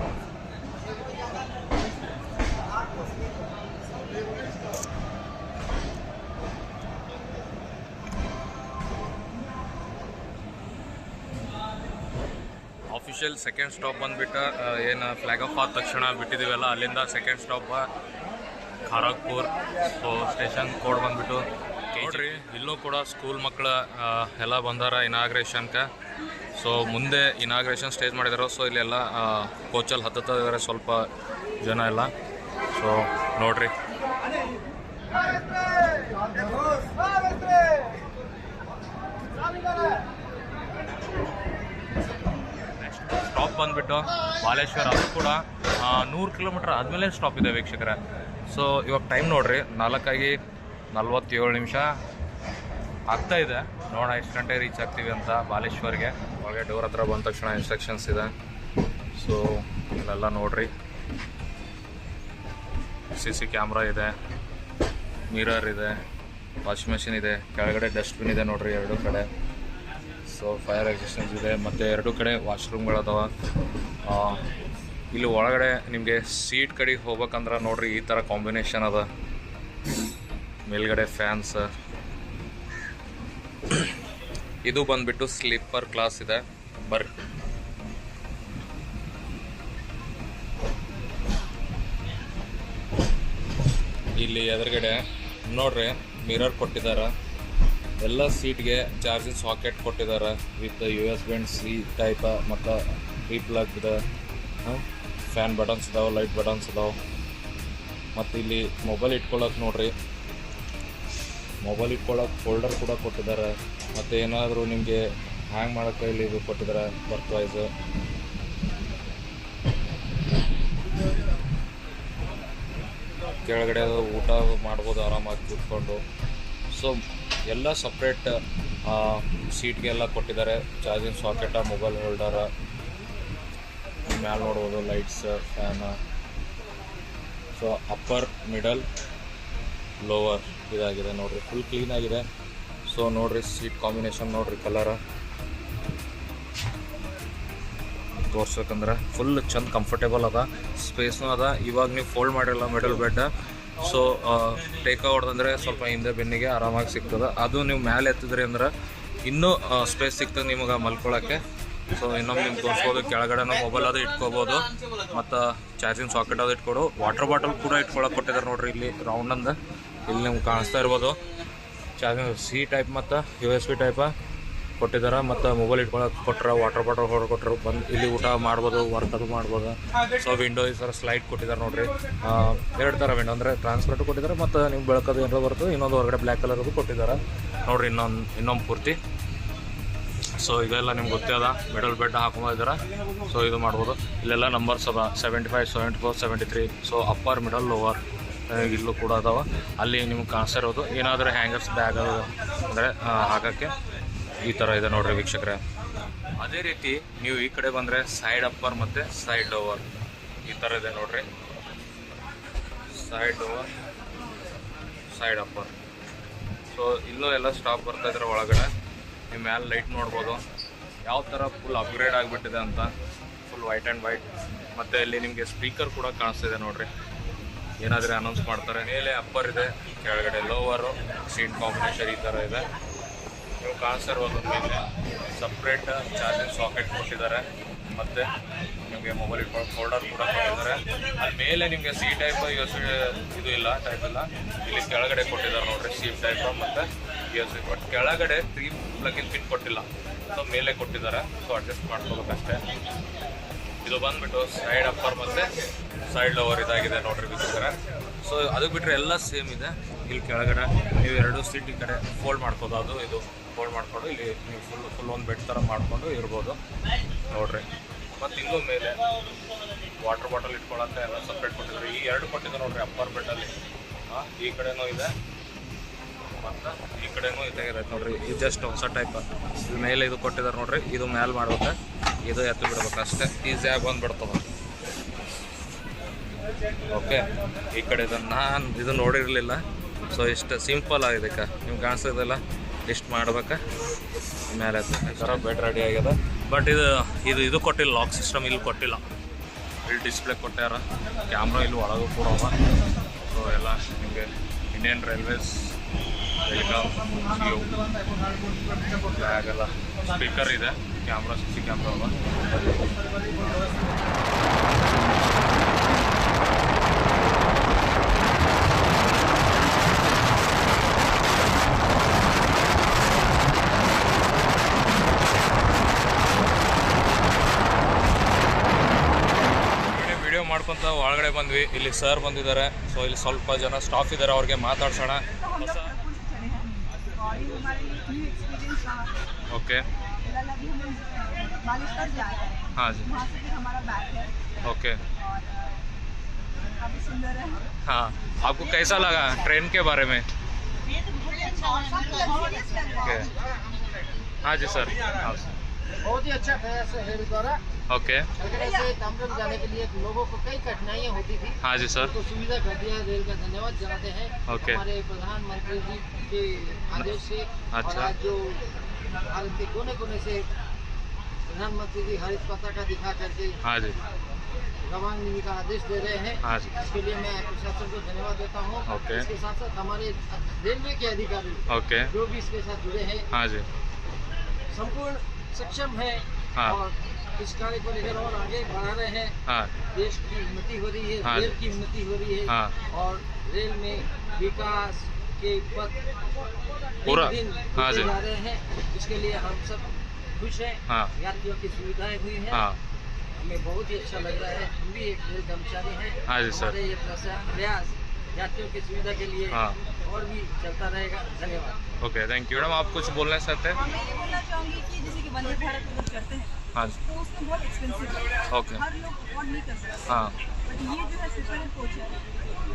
Speaker 2: official second stop ಬಂದುಬಿಟ್ಟು ಏನು ಫ್ಲ್ಯಾಗ್ ಆಫ್ ಆದ ತಕ್ಷಣ ಬಿಟ್ಟಿದ್ದೀವಲ್ಲ, ಅಲ್ಲಿಂದ second stop Kharagpur. So station code ಬಂದುಬಿಟ್ಟು ನೋಡ್ರಿ, ಇಲ್ಲೂ ಕೂಡ ಸ್ಕೂಲ್ ಮಕ್ಕಳ ಎಲ್ಲ ಬಂದಾರ ಇನಾಗ್ರೇಷನ್ಗೆ. ಸೊ ಮುಂದೆ ಇನಾಗ್ರೇಷನ್ ಸ್ಟೇಜ್ ಮಾಡಿದಾರೆ. ಸೊ ಇಲ್ಲೆಲ್ಲ ಕೋಚಲ್ಲಿ ಹತ್ತುತ್ತಾ ಇದ್ದಾರೆ ಸ್ವಲ್ಪ ಜನ ಎಲ್ಲ. ಸೊ ನೋಡ್ರಿ, ಸ್ಟಾಪ್ ಬಂದುಬಿಟ್ಟು ಬಾಲೇಶ್ವರ. ಅದು ಕೂಡ 100 ಕಿಲೋಮೀಟ್ರ್ ಆದಮೇಲೆ ಸ್ಟಾಪ್ ಇದೆ ವೀಕ್ಷಕರೇ. ಸೊ ಇವಾಗ ಟೈಮ್ ನೋಡಿರಿ, 4:47 ಆಗ್ತಾಯಿದೆ. ನೋಡೋಣ ಎಷ್ಟು ಗಂಟೆ ರೀಚ್ ಆಗ್ತೀವಿ ಅಂತ ಬಾಲೇಶ್ವರ್ಗೆ. ಒಳಗೆ ಡೋರ್ ಹತ್ರ ಬಂದ ತಕ್ಷಣ ಇನ್ಸ್ಟ್ರಕ್ಷನ್ಸ್ ಇದೆ. ಸೊ ಇಲ್ಲೆಲ್ಲ ನೋಡಿರಿ, CC ಕ್ಯಾಮ್ರಾ ಇದೆ, ಮಿರರ್ ಇದೆ, ವಾಷಿಂಗ್ ಮೆಷಿನ್ ಇದೆ, ಕೆಳಗಡೆ ಡಸ್ಟ್ಬಿನ್ ಇದೆ ನೋಡಿರಿ 2 ಕಡೆ. ಸೊ ಫೈರ್ ಎಕ್ಸಿಸ್ಟೆನ್ಸ್ ಇದೆ, ಮತ್ತು 2 ಕಡೆ ವಾಶ್ರೂಮ್ಗಳದಾವ. ಇಲ್ಲಿ ಒಳಗಡೆ ನಿಮಗೆ ಸೀಟ್ ಕಡೆಗೆ ಹೋಗ್ಬೇಕಂದ್ರೆ ನೋಡಿರಿ ಈ ಥರ ಕಾಂಬಿನೇಷನ್ ಅದ. ಮೇಲ್ಗಡೆ ಫ್ಯಾನ್ಸ್. ಇದು ಬಂದುಬಿಟ್ಟು ಸ್ಲೀಪರ್ ಕ್ಲಾಸ್ ಇದೆ. ಬರ್ರಿ, ಇಲ್ಲಿ ಎದುರುಗಡೆ ನೋಡ್ರಿ ಮಿರರ್ ಕೊಟ್ಟಿದ್ದಾರೆ. ಎಲ್ಲ ಸೀಟ್ಗೆ ಚಾರ್ಜಿಂಗ್ ಸಾಕೆಟ್ ಕೊಟ್ಟಿದ್ದಾರೆ with USB and C type, ಮತ್ತು ರೀಪ್ಲಗ್ ಇದೆ. ಫ್ಯಾನ್ ಬಟನ್ಸ್ ಇದಾವೆ, ಲೈಟ್ ಬಟನ್ಸ್ ಇದಾವೆ. ಮತ್ತು ಇಲ್ಲಿ ಮೊಬೈಲ್ ಇಟ್ಕೊಳ್ಳೋಕೆ ನೋಡ್ರಿ, ಮೊಬೈಲ್ ಇಟ್ಕೊಳ್ಳೋಕೆ ಫೋಲ್ಡರ್ ಕೂಡ ಕೊಟ್ಟಿದ್ದಾರೆ. ಮತ್ತು ಏನಾದರೂ ನಿಮಗೆ ಹ್ಯಾಂಗ್ ಮಾಡೋಕ್ಕೆ ಇಲ್ಲಿ ಇದು ಕೊಟ್ಟಿದ್ದಾರೆ ಬರ್ತ್ ವೈಸ್. ಕೆಳಗಡೆ ಊಟ ಮಾಡ್ಬೋದು ಆರಾಮಾಗಿ ಕೂತ್ಕೊಂಡು. ಸೊ ಎಲ್ಲ ಸಪ್ರೇಟ್ ಸೀಟ್ಗೆಲ್ಲ ಕೊಟ್ಟಿದ್ದಾರೆ. ಚಾರ್ಜಿಂಗ್ ಸಾಕೆಟ, ಮೊಬೈಲ್ ಹೋಲ್ಡರ, ಮ್ಯಾಲೆ ನೋಡ್ಬೋದು ಲೈಟ್ಸ್, ಫ್ಯಾನ. ಸೊ ಅಪ್ಪರ್, ಮಿಡಲ್, ಲೋವರ್ ಇದಾಗಿದೆ ನೋಡಿರಿ, ಫುಲ್ ಕ್ಲೀನಾಗಿದೆ. ಸೊ ನೋಡಿರಿ ಸೀಟ್ ಕಾಂಬಿನೇಷನ್ ನೋಡಿರಿ, ಕಲರ ತೋರ್ಸ್ಬೇಕಂದ್ರೆ ಫುಲ್ ಚಂದ ಕಂಫರ್ಟೇಬಲ್ ಅದ, ಸ್ಪೇಸ್ನೂ ಅದ. ಇವಾಗ ನೀವು ಫೋಲ್ಡ್ ಮಾಡಿರಲ್ಲ ಮಿಡಲ್ ಬೆಡ್. ಸೊ ಟೇಕ್ ಹೊಡೆದಂದರೆ ಸ್ವಲ್ಪ ಹಿಂದೆ ಬೆನ್ನಿಗೆ ಆರಾಮಾಗಿ ಸಿಗ್ತದೆ. ಅದು ನೀವು ಮೇಲೆ ಎತ್ತಿದ್ರಿ ಅಂದ್ರೆ ಇನ್ನೂ ಸ್ಪೇಸ್ ಸಿಗ್ತದೆ ನಿಮಗೆ ಮಲ್ಕೊಳ್ಳೋಕ್ಕೆ. ಸೊ ಇನ್ನೊಮ್ಮೆ ನಿಮ್ಗೆ ತೋರಿಸ್ಬೋದು, ಕೆಳಗಡೆ ಮೊಬೈಲ್ ಅದು ಇಟ್ಕೋಬೋದು, ಮತ್ತು ಚಾರ್ಜಿಂಗ್ ಸಾಕೆಟ್ ಅದು ಇಟ್ಕೊಡು. ವಾಟರ್ ಬಾಟಲ್ ಕೂಡ ಇಟ್ಕೊಳಕ್ಕೆ ಕೊಟ್ಟಿದ್ದಾರೆ ನೋಡಿರಿ ಇಲ್ಲಿ ರೌಂಡಂದ. ಇಲ್ಲಿ ನಿಮ್ಗೆ ಕಾಣಿಸ್ತಾ ಇರ್ಬೋದು ಚಾರ್ಜಿಂಗ್ C ಟೈಪ್ ಮತ್ತು USB ಟೈಪ ಕೊಟ್ಟಿದ್ದಾರೆ. ಮತ್ತು ಮೊಬೈಲ್ ಇಟ್ಕೊಳಕ್ಕೆ ಕೊಟ್ಟರೆ, ವಾಟರ್ ಬಾಟಲ್ ಹೊರ ಕೊಟ್ಟರು. ಬಂದು ಇಲ್ಲಿ ಊಟ ಮಾಡ್ಬೋದು, ವರ್ಕ್ ಅದು ಮಾಡ್ಬೋದು. ಸೊ ವಿಂಡೋ ಈ ಥರ ಸ್ಲೈಡ್ ಕೊಟ್ಟಿದ್ದಾರೆ ನೋಡಿರಿ. 2 ಥರ ವಿಂಡೋ, ಅಂದರೆ ಟ್ರಾನ್ಸ್ಪರೆಂಟ್ ಕೊಟ್ಟಿದ್ದಾರೆ, ಮತ್ತು ನೀವು ಬೆಳಕದು ಏನಾರು ಬರ್ತದೆ. ಇನ್ನೊಂದು ಹೊರಗಡೆ ಬ್ಲ್ಯಾಕ್ ಕಲರದು ಕೊಟ್ಟಿದ್ದಾರೆ ನೋಡಿರಿ, ಇನ್ನೊಂದು ಪೂರ್ತಿ. ಸೊ ಇದೆಲ್ಲ ನಿಮ್ಗೆ ಗೊತ್ತೇ ಅದ, ಮಿಡಲ್ ಬೆಡ್ ಹಾಕೊಂಡಿದ್ದಾರೆ. ಸೊ ಇದು ಮಾಡ್ಬೋದು. ಇಲ್ಲೆಲ್ಲ ನಂಬರ್ಸ್ ಅದ 75, 74, 73. ಸೊ ಅಪ್ಪರ್, ಮಿಡಲ್, ಲೋವರ್ ಇಲ್ಲೂ ಕೂಡ ಅದಾವ. ಅಲ್ಲಿ ನಿಮ್ಗೆ ಕಾಣಿಸ್ತಾ ಇರೋದು ಏನಾದರೂ ಹ್ಯಾಂಗರ್ಸ್ ಬ್ಯಾಗ್ ಅದು ಅಂದರೆ ಹಾಕೋಕ್ಕೆ ಈ ಥರ ಇದೆ ನೋಡಿರಿ ವೀಕ್ಷಕರೇ. ಅದೇ ರೀತಿ ನೀವು ಈ ಕಡೆ ಬಂದರೆ ಸೈಡ್ ಅಪ್ಪರ್ ಮತ್ತು ಸೈಡ್ ಲೋವರ್ ಈ ಥರ ಇದೆ ನೋಡಿರಿ. Side lower, side upper. So ಇಲ್ಲೂ ಎಲ್ಲ ಸ್ಟಾಪ್ ಬರ್ತಾಯಿದ್ರೆ ಒಳಗಡೆ. ನೀವು ಮ್ಯಾಲೆ ಲೈಟ್ ನೋಡ್ಬೋದು ಯಾವ ಥರ ಫುಲ್ ಅಪ್ಗ್ರೇಡ್ ಆಗಿಬಿಟ್ಟಿದೆ ಅಂತ. Full white and white. ಮತ್ತು ಇಲ್ಲಿ ನಿಮಗೆ ಸ್ಪೀಕರ್ ಕೂಡ ಕಾಣಿಸ್ತಿದೆ ನೋಡಿರಿ, ಏನಾದರೂ ಅನೌನ್ಸ್ ಮಾಡ್ತಾರೆ. ಮೇಲೆ ಅಪ್ಪರ್ ಇದೆ, ಕೆಳಗಡೆ ಲೋವರು. ಸೀಟ್ ಕಾಂಬಿನೇಷನ್ ಈ ಥರ ಇದೆ. ನೀವು ಕಾಣಿಸ್ತಾ ಇರ್ಬೋದು, ಮೇಲೆ ಸಪ್ರೇಟ್ ಚಾರ್ಜಿಂಗ್ ಸಾಕೆಟ್ ಕೊಟ್ಟಿದ್ದಾರೆ. ಮತ್ತು ನಿಮಗೆ ಮೊಬೈಲ್ ಇಟ್ಕೊಂಡು ಫೋಲ್ಡರ್ ಕೂಡ ಕೊಟ್ಟಿದ್ದಾರೆ. ಅಲ್ಲಿ ಮೇಲೆ ನಿಮಗೆ C ಟೈಪ್ USB ಇದು ಇಲ್ಲ, ಟೈಪ್ ಇಲ್ಲ. ಇಲ್ಲಿ ಕೆಳಗಡೆ ಕೊಟ್ಟಿದ್ದಾರೆ ನೋಡಿರಿ C ಟೈಪ್ ಮತ್ತು USB. ಬಟ್ ಕೆಳಗಡೆ 3 ಪ್ಲಗಿನ್ ಪಿನ್ ಕೊಟ್ಟಿಲ್ಲ. ಸೊ ಮೇಲೆ ಕೊಟ್ಟಿದ್ದಾರೆ. ಸೊ ಅಡ್ಜಸ್ಟ್ ಮಾಡ್ಕೋಬೇಕಷ್ಟೇ. ಇದು ಬಂದುಬಿಟ್ಟು ಸೈಡ್ ಅಪ್ಪರ್ ಮತ್ತು ಸೈಡ್ ಲೋವರ್ ಇದಾಗಿದೆ ನೋಡಿರಿ ವೀಕ್ಷಕರೇ. ಸೊ ಅದು ಬಿಟ್ಟರೆ ಎಲ್ಲ ಸೇಮ್ ಇದೆ. ಇಲ್ಲಿ ಕೆಳಗಡೆ ನೀವು 2 ಸೀಟ್ ಈ ಕಡೆ ಫೋಲ್ಡ್ ಮಾಡ್ಬೋದು. ಅದು ಇದು ಫೋಲ್ಡ್ ಮಾಡಿಕೊಂಡು ಇಲ್ಲಿ ನೀವು ಫುಲ್ ಒಂದು ಬೆಡ್ ಥರ ಮಾಡಿಕೊಂಡು ಇರ್ಬೋದು ನೋಡಿರಿ. ಮತ್ತು ಇಲ್ಲೂ ಮೇಲೆ ವಾಟರ್ ಬಾಟಲ್ ಇಟ್ಕೊಳ್ಳೋಕ್ಕೆ ಎಲ್ಲ ಸಪ್ರೇಟ್ ಕೊಟ್ಟಿದ್ದಾರೆ. ಈ 2 ಕೊಟ್ಟಿದ್ದಾರೆ ನೋಡಿರಿ ಅಪ್ಪರ್ ಬೆಡ್ಡಲ್ಲಿ. ಈ ಕಡೆನೂ ಇದೆ ಅಂತ ಈ ಕಡೆನೂ ಇದಾಗಿರೈತೆ ನೋಡ್ರಿ. ಇದು ಜಸ್ಟ್ ಹೊಸ ಟೈಪ್ ಇದು ಮೇಲೆ ಇದು ಕೊಟ್ಟಿದ್ದಾರೆ ನೋಡ್ರಿ. ಇದು ಮೇಲೆ ಮಾಡ್ಬೇಕು, ಇದು ಎತ್ತು ಬಿಡ್ಬೇಕು ಅಷ್ಟೇ, ಈಸಿಯಾಗಿ ಬಂದುಬಿಡ್ತದೆ. ಓಕೆ, ಈ ಕಡೆ ನಾನು ಇದು ನೋಡಿರಲಿಲ್ಲ. ಸೊ ಇಷ್ಟು ಸಿಂಪಲ್ ಆಗಿದೆ ನಿಮ್ಗೆ ಕಾಣಿಸೋದಿಲ್ಲ, ಇಷ್ಟು ಮಾಡ್ಬೇಕು ಮೇಲೆ ಈ ಥರ ಬೆಡ್ ರೆಡಿ ಆಗ್ಯದ. ಬಟ್ ಇದು ಕೊಟ್ಟಿಲ್ಲ, ಲಾಕ್ ಸಿಸ್ಟಮ್ ಇಲ್ಲಿ ಕೊಟ್ಟಿಲ್ಲ. ಇಲ್ಲಿ ಡಿಸ್ಪ್ಲೇ ಕೊಟ್ಟಾರ, ಕ್ಯಾಮ್ರಾ ಇಲ್ಲಿ ಒಳಗೂ ಕೂಡ ಅವ. ಸೊ ಎಲ್ಲ ನಿಮಗೆ ಇಂಡಿಯನ್ ರೈಲ್ವೇಸ್ ಟೆಲಿಕಾಮ್ ಜಿಯೋ ಬ್ಯಾಗೆಲ್ಲ ಸ್ಪೀಕರ್ ಇದೆ, ಕ್ಯಾಮ್ರಾ CC ಕ್ಯಾಮ್ರಾ ಅವ. ಮಾಡ್ಕೊಂತ ಒಳಗಡೆ ಬಂದ್ವಿ. ಇಲ್ಲಿ ಸರ್ ಬಂದಿದ್ದಾರೆ. ಸೊ ಇಲ್ಲಿ ಸ್ವಲ್ಪ ಜನ ಸ್ಟಾಫ್ ಇದ್ದಾರೆ, ಅವ್ರಿಗೆ ಮಾತಾಡ್ಸೋಣ. ओके हाँ जी ओके हाँ आपको कैसा लगा ट्रेन के बारे में? ओके हाँ जी सर
Speaker 3: बहुत ही अच्छा प्रयास है रेल द्वारा।
Speaker 2: ओके
Speaker 3: से तामरम जाने के लिए लोगों को कई कठिनाइयाँ होती थी।
Speaker 2: हाँ जी सर
Speaker 3: तो सुविधा कर दिया है, रेल का धन्यवाद जनाते हैं।
Speaker 2: ओके
Speaker 3: हमारे प्रधानमंत्री जी के आदेश से
Speaker 2: अच्छा।
Speaker 3: और आज जो भारत के कोने कोने से प्रधानमंत्री जी हरित पताका दिखा करके
Speaker 2: हाँ जी
Speaker 3: रवानगी का आदेश दे रहे हैं।
Speaker 2: हाँ जी
Speaker 3: इसके लिए मैं प्रशासन को धन्यवाद देता हूँ।
Speaker 2: ओके।
Speaker 3: इसके साथ साथ हमारे रेलवे के अधिकारी
Speaker 2: ओके
Speaker 3: जो भी इसके साथ जुड़े हैं
Speaker 2: हाँ जी
Speaker 3: संपूर्ण सक्षम है
Speaker 2: हाँ।
Speaker 3: और इस कार्य को लेकर और आगे बढ़ा रहे हैं।
Speaker 2: हाँ
Speaker 3: देश की उन्नति हो रही है,
Speaker 2: हाँ।
Speaker 3: रेल की उन्नति हो रही है
Speaker 2: हाँ।
Speaker 3: और रेल में विकास के पथ
Speaker 2: पूरा
Speaker 3: दिन
Speaker 2: हाँ जी
Speaker 3: जा रहे हैं। इसके लिए हम सब खुश हैं।
Speaker 2: हाँ
Speaker 3: यात्रियों की सुविधाएं हुई हैं,
Speaker 2: हाँ
Speaker 3: हमें बहुत ही अच्छा लग रहा है। हम भी एक रेल कर्मचारी हैं।
Speaker 2: हाँ जी सर।
Speaker 3: हमारे ये प्रयास यात्रियों की सुविधा के लिए
Speaker 2: हाँ।
Speaker 3: और भी चलता रहेगा। धन्यवाद।
Speaker 2: Okay thank you madam. आप कुछ बोलना चाहते हैं?
Speaker 4: मैं ये बोलना चाहूँगी कि जैसे कि वंदे भारत अगर करते हैं
Speaker 2: हाँ जी
Speaker 4: तो उसमें बहुत एक्सपेंसिव है,
Speaker 2: ओके
Speaker 4: हर लोग अफोर्ड नहीं कर सकते।
Speaker 2: हाँ
Speaker 4: बट ये जो है स्लीपर कोच है,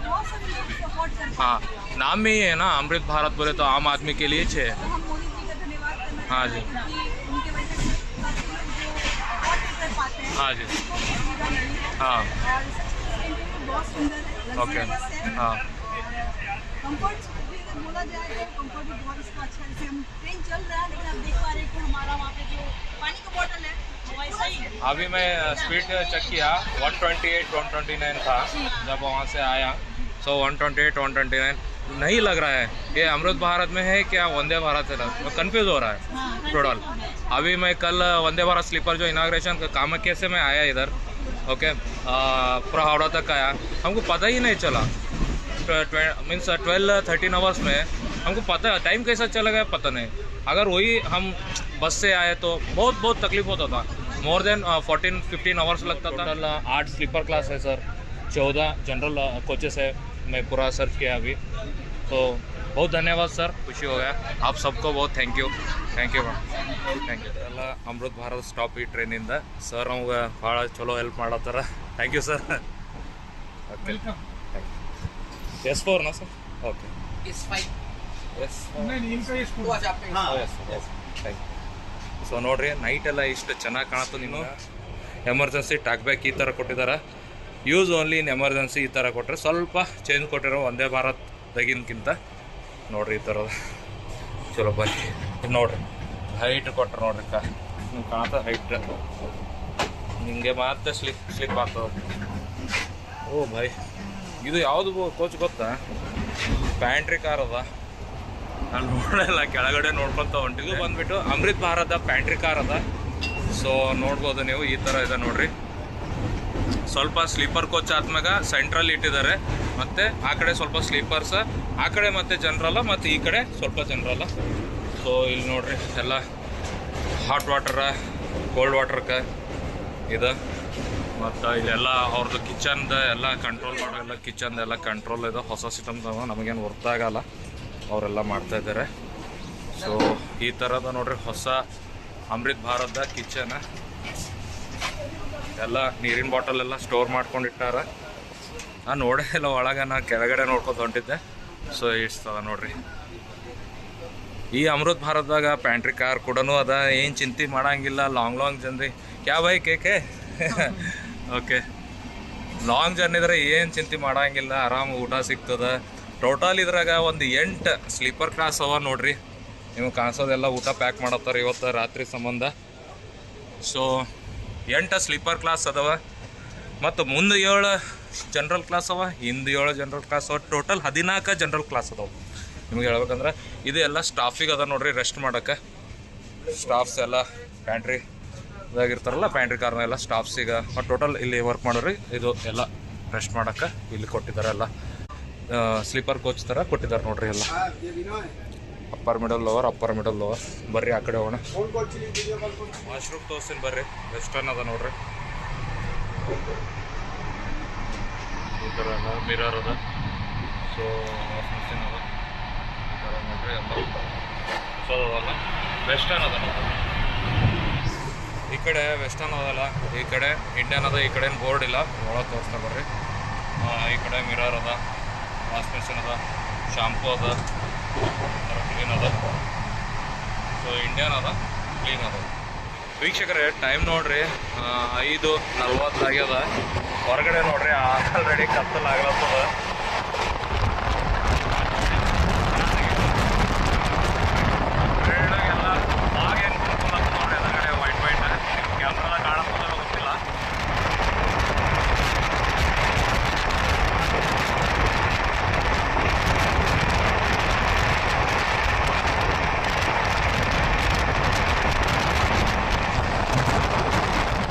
Speaker 4: बहुत सारे लोग अफोर्ड कर सकते
Speaker 2: हाँ नाम में ही है ना अमृत भारत, बोले तो आम आदमी के लिए छे।
Speaker 4: हैं। तो हम मोदी जी का धन्यवाद करना
Speaker 2: हाँ
Speaker 4: चाहते
Speaker 2: जी।
Speaker 4: हैं कि उनके वजह से काफ़ी लोग जो अफोर्ड नहीं कर पाते हैं
Speaker 2: हाँ जी
Speaker 4: उनको भी सुविधा मिली है।
Speaker 2: हाँ
Speaker 4: और सच में इंटरव्यू बहुत सुंदर है,
Speaker 2: ओके
Speaker 4: luxurious है।
Speaker 2: हाँ
Speaker 4: कंफर्ट भी अगर बोला जाए तो कंफर्ट भी बहुत इसका अच्छा है। जैसे हम ट्रेन चल रहा है लेकिन आप देख पा रहे हैं कि हमारा वहाँ पे जो पानी का बॉटल है वो ऐसा ही है।
Speaker 2: अभी मैं स्पीड चेक किया 128 129 था जब वहाँ से आया। सो 128 129 नहीं लग रहा है ये अमृत भारत में है क्या वंदे भारत है, कंफ्यूज हो रहा है टोटल। अभी मैं कल वंदे भारत स्लीपर जो इनाग्रेशन कामाख्या से मैं आया इधर ओके पूरा हावड़ा तक आया, हमको पता ही नहीं चला। मीन्स 12-13 आवर्स में हमको पता टाइम कैसा चला गया पता नहीं। अगर वही हम बस से आए तो बहुत तकलीफ होता था। मोर देन 14-15 आवर्स लगता था। टोटल 8 स्लीपर क्लास है सर, 14 जनरल कोचेस है। मैं पूरा सर्च किया अभी तो बहुत धन्यवाद सर, खुशी हो गया। आप सबको बहुत thank you ma'am thank you ಎಲ್ಲ ಅಮೃತ್ ಭಾರತ್ ಸ್ಟಾಪ್ ಈ ಟ್ರೈನಿಂದ ಸರ್ ನಮ್ಗೆ ಭಾಳ ಚಲೋ ಹೆಲ್ಪ್ ಮಾಡತ್ತಾರ. Thank you sir. Okay S4 ना सर ओके
Speaker 3: इस फाइट
Speaker 2: ಎಸ್
Speaker 3: तो आज आपने
Speaker 2: ಥ್ಯಾಂಕ್ ಯು. ಸೊ ನೋಡ್ರಿ ನೈಟ್ ಎಲ್ಲ ಇಷ್ಟು ಚೆನ್ನಾಗಿ ಕಾಣುತ್ತೆ. ನೀನು ಎಮರ್ಜೆನ್ಸಿ ಟಾಕ್ ಬ್ಯಾಕ್ ಈ ಥರ ಕೊಟ್ಟಿದ್ದಾರೆ, ಯೂಸ್ ಓನ್ಲಿ ಇನ್ ಎಮರ್ಜೆನ್ಸಿ ಈ ಥರ ಕೊಟ್ಟರೆ ಸ್ವಲ್ಪ ಚೇಂಜ್ ಕೊಟ್ಟಿರೋ ಒಂದೇ ಭಾರತ್ ದಗಿನ್ಕಿಂತ ನೋಡ್ರಿ ಈ ಥರದ ಚಲೋ ಬನ್ನಿ. ನೋಡ್ರಿ ಹೈಟ್ ಕೊಟ್ರೆ ನೋಡ್ರಿ ನೀವು ಕಾಣತ್ತ ಹೈಟ್ ನಿಮಗೆ ಮತ್ತೆ ಸ್ಲಿಪ್ ಆಗ್ತದೆ. ಓ ಭಾಯ್ ಇದು ಯಾವುದು ಕೋಚ್ ಗೊತ್ತಾ? ಪ್ಯಾಂಟ್ರಿ ಕಾರ್ ಅದ, ನಾನು ನೋಡಲ್ಲ ಕೆಳಗಡೆ ನೋಡ್ಕೊತ ಹೊಂಟಿದ್ದು. ಬಂದ್ಬಿಟ್ಟು ಅಮೃತ್ ಭಾರತ ಪ್ಯಾಂಟ್ರಿ ಕಾರ್ ಅದ. ಸೊ ನೋಡ್ಬೋದು ನೀವು ಈ ಥರ ಇದೆ ನೋಡ್ರಿ. ಸ್ವಲ್ಪ ಸ್ಲೀಪರ್ ಕೋಚ್ ಆದ್ಮ್ಯಾಗ ಸೆಂಟ್ರಲ್ ಇಟ್ಟಿದ್ದಾರೆ, ಮತ್ತು ಆ ಕಡೆ ಸ್ವಲ್ಪ ಸ್ಲೀಪರ್ಸ್, ಆ ಕಡೆ ಮತ್ತು ಜನರಲ್ಲ, ಮತ್ತು ಈ ಕಡೆ ಸ್ವಲ್ಪ ಜನರಲ್ಲ. ಸೊ ಇಲ್ಲಿ ನೋಡ್ರಿ ಎಲ್ಲ ಹಾಟ್ ವಾಟರ ಕೋಲ್ಡ್ ವಾಟರ್ಗೆ ಇದು, ಮತ್ತು ಇಲ್ಲೆಲ್ಲ ಅವ್ರದ್ದು ಕಿಚನ್ದ ಎಲ್ಲ ಕಂಟ್ರೋಲ್ ಮಾಡೋಲ್ಲ, ಕಿಚನ್ದ ಎಲ್ಲ ಕಂಟ್ರೋಲ್ ಇದೆ. ಹೊಸ ಸಿಸ್ಟಮ್ ನಮಗೇನು ವರ್ತ್ ಆಗಲ್ಲ, ಅವರೆಲ್ಲ ಮಾಡ್ತಾಯಿದ್ದಾರೆ. ಸೊ ಈ ಥರದ ನೋಡ್ರಿ ಹೊಸ ಅಮೃತ್ ಭಾರತದ ಕಿಚನ್. ಎಲ್ಲ ನೀರಿನ ಬಾಟಲ್ ಎಲ್ಲ ಸ್ಟೋರ್ ಮಾಡ್ಕೊಂಡಿಟ್ಟಾರ. ನಾನು ನೋಡೇ ಇಲ್ಲ ಒಳಗೆ, ನಾನು ಕೆಳಗಡೆ ನೋಡ್ಕೊಂಡು ಹೊಂಟಿದ್ದೆ. ಸೊ ಇಡ್ಸ್ತದ ನೋಡ್ರಿ ಈ ಅಮೃತ್ ಭಾರತದಾಗ ಪ್ಯಾಂಟ್ರಿ ಕಾರ್ ಕೂಡ ಅದ, ಏನು ಚಿಂತೆ ಮಾಡೋಂಗಿಲ್ಲ. ಲಾಂಗ್ ಜರ್ನಿ ಕ್ಯಾ ಬೈ ಕೇಕೆ ಓಕೆ, ಲಾಂಗ್ ಜರ್ನಿ ಇದ್ರೆ ಏನು ಚಿಂತೆ ಮಾಡೋಂಗಿಲ್ಲ, ಆರಾಮ್ ಊಟ ಸಿಗ್ತದೆ. ಟೋಟಲ್ ಇದ್ರಾಗ ಒಂದು 8 ಸ್ಲೀಪರ್ ಕ್ಲಾಸ್ ಅವ ನೋಡ್ರಿ. ನಿಮಗೆ ಕಾಣಿಸೋದೆಲ್ಲ ಊಟ ಪ್ಯಾಕ್ ಮಾಡತ್ತಾರೆ ಇವತ್ತು ರಾತ್ರಿ ಸಂಬಂಧ. ಸೊ 8 ಸ್ಲೀಪರ್ ಕ್ಲಾಸ್ ಅದಾವ, ಮತ್ತು ಮುಂದೆ 7 ಜನರಲ್ ಕ್ಲಾಸ್ ಅವ, ಹಿಂದೆ 7 ಜನರಲ್ ಕ್ಲಾಸ್ ಅವ. ಟೋಟಲ್ 14 ಜನರಲ್ ಕ್ಲಾಸ್ ಅದಾವೆ. ನಿಮ್ಗೆ ಹೇಳ್ಬೇಕಂದ್ರೆ ಇದು ಎಲ್ಲ ಸ್ಟಾಫಿಗೆ ಅದ ನೋಡ್ರಿ, ರೆಸ್ಟ್ ಮಾಡೋಕ್ಕೆ. ಸ್ಟಾಫ್ಸ್ ಎಲ್ಲ ಪ್ಯಾಂಟ್ರಿ ಇದಾಗಿರ್ತಾರಲ್ಲ, ಪ್ಯಾಂಟ್ರಿ ಕಾರ್ನ ಎಲ್ಲ ಸ್ಟಾಫ್ಸಿಗೆ ಮತ್ತು ಟೋಟಲ್ ಇಲ್ಲಿ ವರ್ಕ್ ಮಾಡೋರಿ ಇದು ಎಲ್ಲ ರೆಸ್ಟ್ ಮಾಡೋಕ್ಕೆ ಇಲ್ಲಿ ಕೊಟ್ಟಿದ್ದಾರೆ. ಎಲ್ಲ ಸ್ಲೀಪರ್ ಕೋಚ್ ಥರ ಕೊಟ್ಟಿದ್ದಾರೆ ನೋಡ್ರಿ. ಎಲ್ಲ ಅಪ್ಪರ್ ಮಿಡಲ್ ಲೋವರ್ ಬರ್ರಿ ಆ ಕಡೆ ಹೋಗೋಣ. ವಾಶ್ರೂಮ್ ತೋರಿಸ್ತೀನಿ ಬರ್ರಿ. ವೆಸ್ಟರ್ನ್ ಅದ ನೋಡ್ರಿ, ಈ ಥರ ಎಲ್ಲ ಮಿರರ್ ಅದ. ಸೊ ವಾಶ್ ಮಿಷಿನ್ ಅದ ಈ ಥರ ನೋಡ್ರಿ ಎಲ್ಲ. ಸೊ ಅದಲ್ಲ ವೆಸ್ಟರ್ನ್ ಅದ ನೋಡ್ರಿ. ಈ ಕಡೆ ವೆಸ್ಟರ್ನ್ ಅದಲ್ಲ, ಈ ಕಡೆ ಇಂಡಿಯನ್ ಅದ. ಈ ಕಡೆ ಬೋರ್ಡ್ ಇಲ್ಲ, ಒಳಗೆ ತೋರಿಸ್ತಾ ಬರ್ರಿ. ಈ ಕಡೆ ಮಿರರ್ ಅದ, ವಾಶ್ ಮಿಷಿನ್ ಅದ, ಶಾಂಪೂ ಅದ, ಕ್ಲೀನ್ ಅದ. ಸೊ ಇಂಡಿಯನ್ ಅದ, ಕ್ಲೀನ್ ಅದ. ವೀಕ್ಷಕರೇ ಟೈಮ್ ನೋಡ್ರಿ 5:40 ಆಗ್ಯದ. ಹೊರಗಡೆ ನೋಡ್ರಿ ಆಲ್ರೆಡಿ ಕತ್ತಲಾಗ್ಲತ್ತದ. ಎಲ್ಲ ಆಗೇನು ಕುಂತ್ಕೊಳತ್ತ ನೋಡ್ರಿ ಎದುರುಗಡೆ ವೈಟ್ ಕ್ಯಾಮ್ರಾದಾಗ ಕಾಣತ್ತದ ಗೊತ್ತಿಲ್ಲ.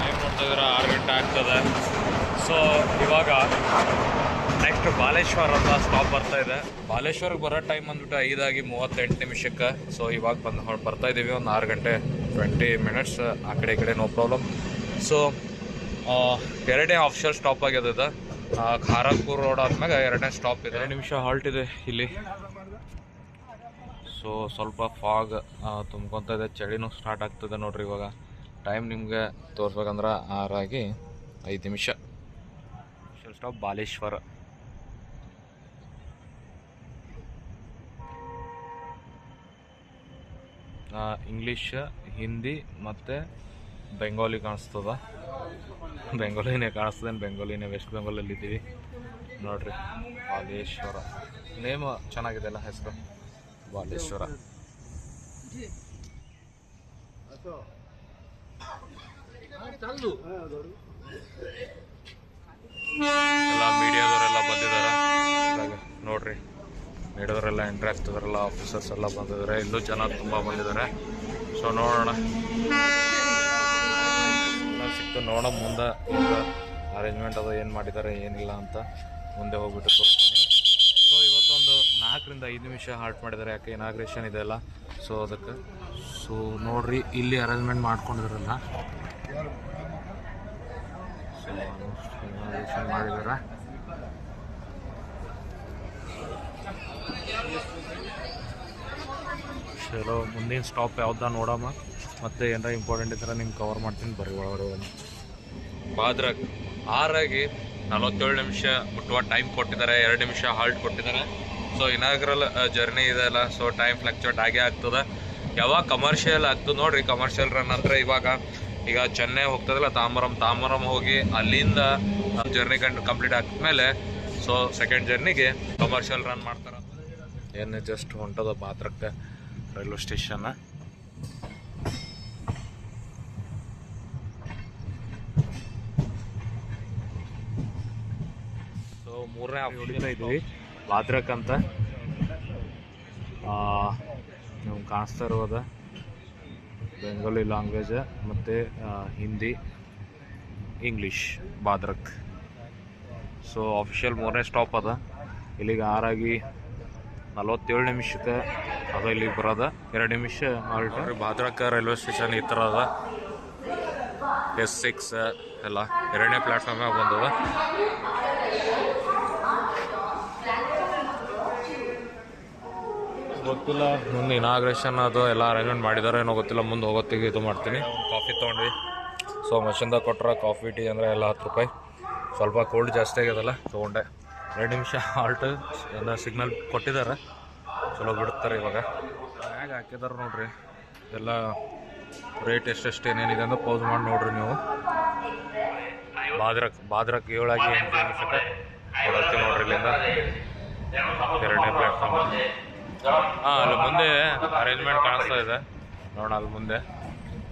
Speaker 2: ಟೈಮ್ ನೋಡ್ತಿದ್ರೆ 6 ಗಂಟೆ ಆಗ್ತದೆ. ಸೊ ಇವಾಗ ನೆಕ್ಸ್ಟ್ ಬಾಲೇಶ್ವರ ಅಂತ ಸ್ಟಾಪ್ ಬರ್ತಾ ಇದೆ. ಬಾಲೇಶ್ವರ್ಗೆ ಬರೋ ಟೈಮ್ ಬಂದ್ಬಿಟ್ಟು 5:38. ಸೊ ಇವಾಗ ಬರ್ತಾ ಇದ್ದೀವಿ. ಒಂದು 6:20 ಆ ಕಡೆ ಈ ಕಡೆ ನೋ ಪ್ರಾಬ್ಲಮ್. ಸೊ 2ನೇ ಆಫಿಷಿಯಲ್ ಸ್ಟಾಪ್ ಆಗಿದೆ ಇದು. ಖಾರಗ್ಪುರ್ ರೋಡ್ ಆದ್ಮ್ಯಾಗ 2ನೇ ಸ್ಟಾಪ್ ಇದೆ. 2 ನಿಮಿಷ ಹಾಲ್ಟ್ ಇದೆ ಇಲ್ಲಿ. ಸೊ ಸ್ವಲ್ಪ ಫಾಗ್ ತುಂಬ್ಕೊತ ಇದೆ, ಚಳಿನೂ ಸ್ಟಾರ್ಟ್ ಆಗ್ತದೆ ನೋಡ್ರಿ. ಇವಾಗ ಟೈಮ್ ನಿಮಗೆ ತೋರಿಸ್ಬೇಕಂದ್ರೆ 6:05. ಸ್ಟಾಪ್ ಬಾಲೇಶ್ವರ. ಇಂಗ್ಲೀಷ್, ಹಿಂದಿ ಮತ್ತು ಬೆಂಗಾಲಿ ಕಾಣಿಸ್ತದ. ಬೆಂಗಾಲಿನೇ ಕಾಣಿಸ್ತದೆ, ಬೆಂಗಾಲಿನೇ. ವೆಸ್ಟ್ ಬೆಂಗಾಲಲ್ಲಿ ಇದ್ದೀವಿ ನೋಡ್ರಿ. ಬಾಲೇಶ್ವರ ನೇಮ್ ಚೆನ್ನಾಗಿದೆ ಅಲ್ಲ, ಹೆಸರು ಬಾಲೇಶ್ವರ. ಎಲ್ಲ ಮೀಡಿಯಾದವರೆಲ್ಲ ಬಂದಿದ್ದಾರೆ ನೋಡ್ರಿ. ಮೀಡಿಯಾದವರೆಲ್ಲ ಎಂಟ್ರಿ ಆಗ್ತಿದಾರಲ್ಲ, ಆಫೀಸರ್ಸ್ ಎಲ್ಲ ಬಂದಿದ್ದಾರೆ. ಇಲ್ಲೂ ಜನ ತುಂಬ ಬಂದಿದ್ದಾರೆ. ಸೊ ನೋಡೋಣ ಸಿಕ್ತು, ನೋಡೋ ಮುಂದೆ ಅರೇಂಜ್ಮೆಂಟ್ ಅದು ಏನು ಮಾಡಿದ್ದಾರೆ ಏನಿಲ್ಲ ಅಂತ ಮುಂದೆ ಹೋಗ್ಬಿಟ್ಟು ತೋರಿಸ್ತೀನಿ. ಸೊ ಇವತ್ತೊಂದು 4-5 ನಿಮಿಷ ಹಾಲ್ಟ್ ಮಾಡಿದ್ದಾರೆ, ಯಾಕೆ ಇನಾಗ್ರೇಷನ್ ಇದೆ ಅಲ್ಲ. ಸೊ ಅದಕ್ಕೆ ಸೊ ನೋಡ್ರಿ ಇಲ್ಲಿ ಅರೇಂಜ್ಮೆಂಟ್ ಮಾಡ್ಕೊಂಡಿದ್ರಲ್ಲ. ಸೊ ಇನಾಗ್ರೇಷನ್ ಮಾಡಿದ್ದಾರೆ. ಚಲೋ ಮುಂದಿನ ಸ್ಟಾಪ್ ಯಾವ್ದು ನೋಡಮ್ಮ, ಮತ್ತು ಏನಾರ ಇಂಪಾರ್ಟೆಂಟ್ ಇದ್ರೆ ನಿಮ್ಗೆ ಕವರ್ ಮಾಡ್ತೀನಿ ಬರ್ರಿ ಒಳಗಡೆ. ಬಾದ್ರಾಗ್ 6:47 ಮುಟ್ಟುವ ಟೈಮ್ ಕೊಟ್ಟಿದ್ದಾರೆ. 2 ನಿಮಿಷ ಹಾಲ್ಟ್ ಕೊಟ್ಟಿದ್ದಾರೆ. ಸೊ ಇನಾಗ್ರಲ್ ಜರ್ನಿ ಇದೆ ಅಲ್ಲ, ಸೊ ಟೈಮ್ ಫ್ಲಕ್ಚುಯೇಟ್ ಆಗೇ ಆಗ್ತದೆ. ಯಾವಾಗ ಕಮರ್ಷಿಯಲ್ ಆಗ್ತದೆ ನೋಡ್ರಿ. ಕಮರ್ಷಿಯಲ್ ರನ್ ಅಂದರೆ ಈಗ ಚೆನ್ನೈ ಹೋಗ್ತದಲ್ಲ, ತಾಂಬರಂ ಹೋಗಿ ಅಲ್ಲಿಂದ ಜರ್ನಿ ಕಂಪ್ಲೀಟ್ ಆದ್ಮೇಲೆ ಸೊ ಸೆಕೆಂಡ್ ಜರ್ನಿಗೆ ಕಮರ್ಷಿಯಲ್ ರನ್ ಮಾಡ್ತಾರೆ. ಏನು ಜಸ್ಟ್ ಹೊಂಟದ ಬಾದ್ರಕ್ಕೆ ರೈಲ್ವೆ ಸ್ಟೇಷನ್. ಸೊ 3ನೇ ಹೊಡಿತಾ ಇದ್ವಿ ಬಾದ್ರಕ್ ಅಂತ. ನಮ್ಗೆ ಕಾಣಿಸ್ತಾ ಇರೋದ ಬೆಂಗಾಲಿ ಲ್ಯಾಂಗ್ವೇಜ್ ಮತ್ತು ಹಿಂದಿ, ಇಂಗ್ಲೀಷ್ ಬಾದ್ರಕ್. ಸೊ ಅಫಿಷಿಯಲ್ 3ನೇ ಸ್ಟಾಪ್ ಅದ. ಇಲ್ಲಿಗೆ 6:47 ಅದು ಇಲ್ಲಿಗೆ ಬರೋದ. 2 ನಿಮಿಷ ಹಾಲ್ಟ್. ಬಾದ್ರಕ್ ರೈಲ್ವೆ ಸ್ಟೇಷನ್ ಈ ಥರ ಅದ. S6 ಎಲ್ಲ 2ನೇ ಪ್ಲ್ಯಾಟ್ಫಾರ್ಮಾಗ ಬಂದದ. ಗೊತ್ತಿಲ್ಲ ಮುಂದೆ ಇನಾಗ್ರೇಷನ್ ಅದು ಎಲ್ಲ ಅರೇಂಜ್ಮೆಂಟ್ ಮಾಡಿದಾರೆ ಏನೋ ಗೊತ್ತಿಲ್ಲ. ಮುಂದೆ ಹೋಗೋತ್ತಿಗೆ ಇದು ಮಾಡ್ತೀನಿ. ಕಾಫಿ ತೊಗೊಂಡ್ವಿ. ಸೊ ಮಷಿನ್ದಾಗ ಕೊಟ್ರೆ ಕಾಫಿ ಟೀ ಅಂದರೆ ಎಲ್ಲ 10 ರೂಪಾಯಿ. ಸ್ವಲ್ಪ ಕೋಲ್ಡ್ ಜಾಸ್ತಿ ಆಗ್ಯದಲ್ಲ ತೊಗೊಂಡೆ. 2 ನಿಮಿಷ ಹಾಲ್ಟ್ ಎಲ್ಲ ಸಿಗ್ನಲ್ ಕೊಟ್ಟಿದ್ದಾರೆ. ಚಲೋ ಬಿಡ್ತಾರೆ ಇವಾಗ. ಹೇಗೆ ಹಾಕಿದಾರೆ ನೋಡ್ರಿ, ಎಲ್ಲ ರೇಟ್ ಎಷ್ಟೆಷ್ಟು ಏನೇನಿದೆ ಅಂತ ಪೌಸ್ ಮಾಡಿ ನೋಡ್ರಿ ನೀವು. ಬಾದ್ರಕ್ 7 8 ನಿಮಿಷಕ್ಕೆ ಹೊರಡ್ತೀವಿ ನೋಡ್ರಿ ಇಲ್ಲಿಂದ. 2ನೇ ಪ್ಲ್ಯಾಟ್ಫಾರ್ಮ್. ಅಲ್ಲಿ ಮುಂದೆ ಅರೇಂಜ್ಮೆಂಟ್ ಕಾಣಿಸ್ತಾ ಇದೆ ನೋಡೋಣ, ಅಲ್ಲಿ ಮುಂದೆ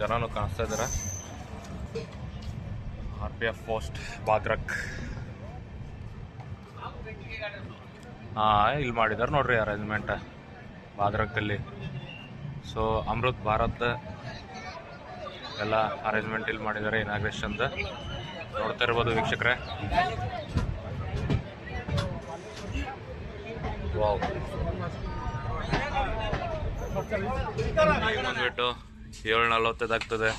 Speaker 2: ಜನನೂ ಕಾಣಿಸ್ತಾ ಇದ್ದಾರೆ. RPF post Bhadrak. ಇಲ್ಲಿ ಮಾಡಿದ್ದಾರೆ ನೋಡ್ರಿ ಅರೇಂಜ್ಮೆಂಟ್ ಬಾದ್ರಕ್ಕಲ್ಲಿ. ಸೊ ಅಮೃತ್ ಭಾರತ್ ಎಲ್ಲ ಅರೇಂಜ್ಮೆಂಟ್ ಇಲ್ಲಿ ಮಾಡಿದ್ದಾರೆ ಇನಾಗ್ರೇಷನ್. ನೋಡ್ತಾ ಇರ್ಬೋದು ವೀಕ್ಷಕರೇ. ವಾವ್, ಬಂದ್ಬಿಟ್ಟು 7:45 ಆಗ್ತದೆ.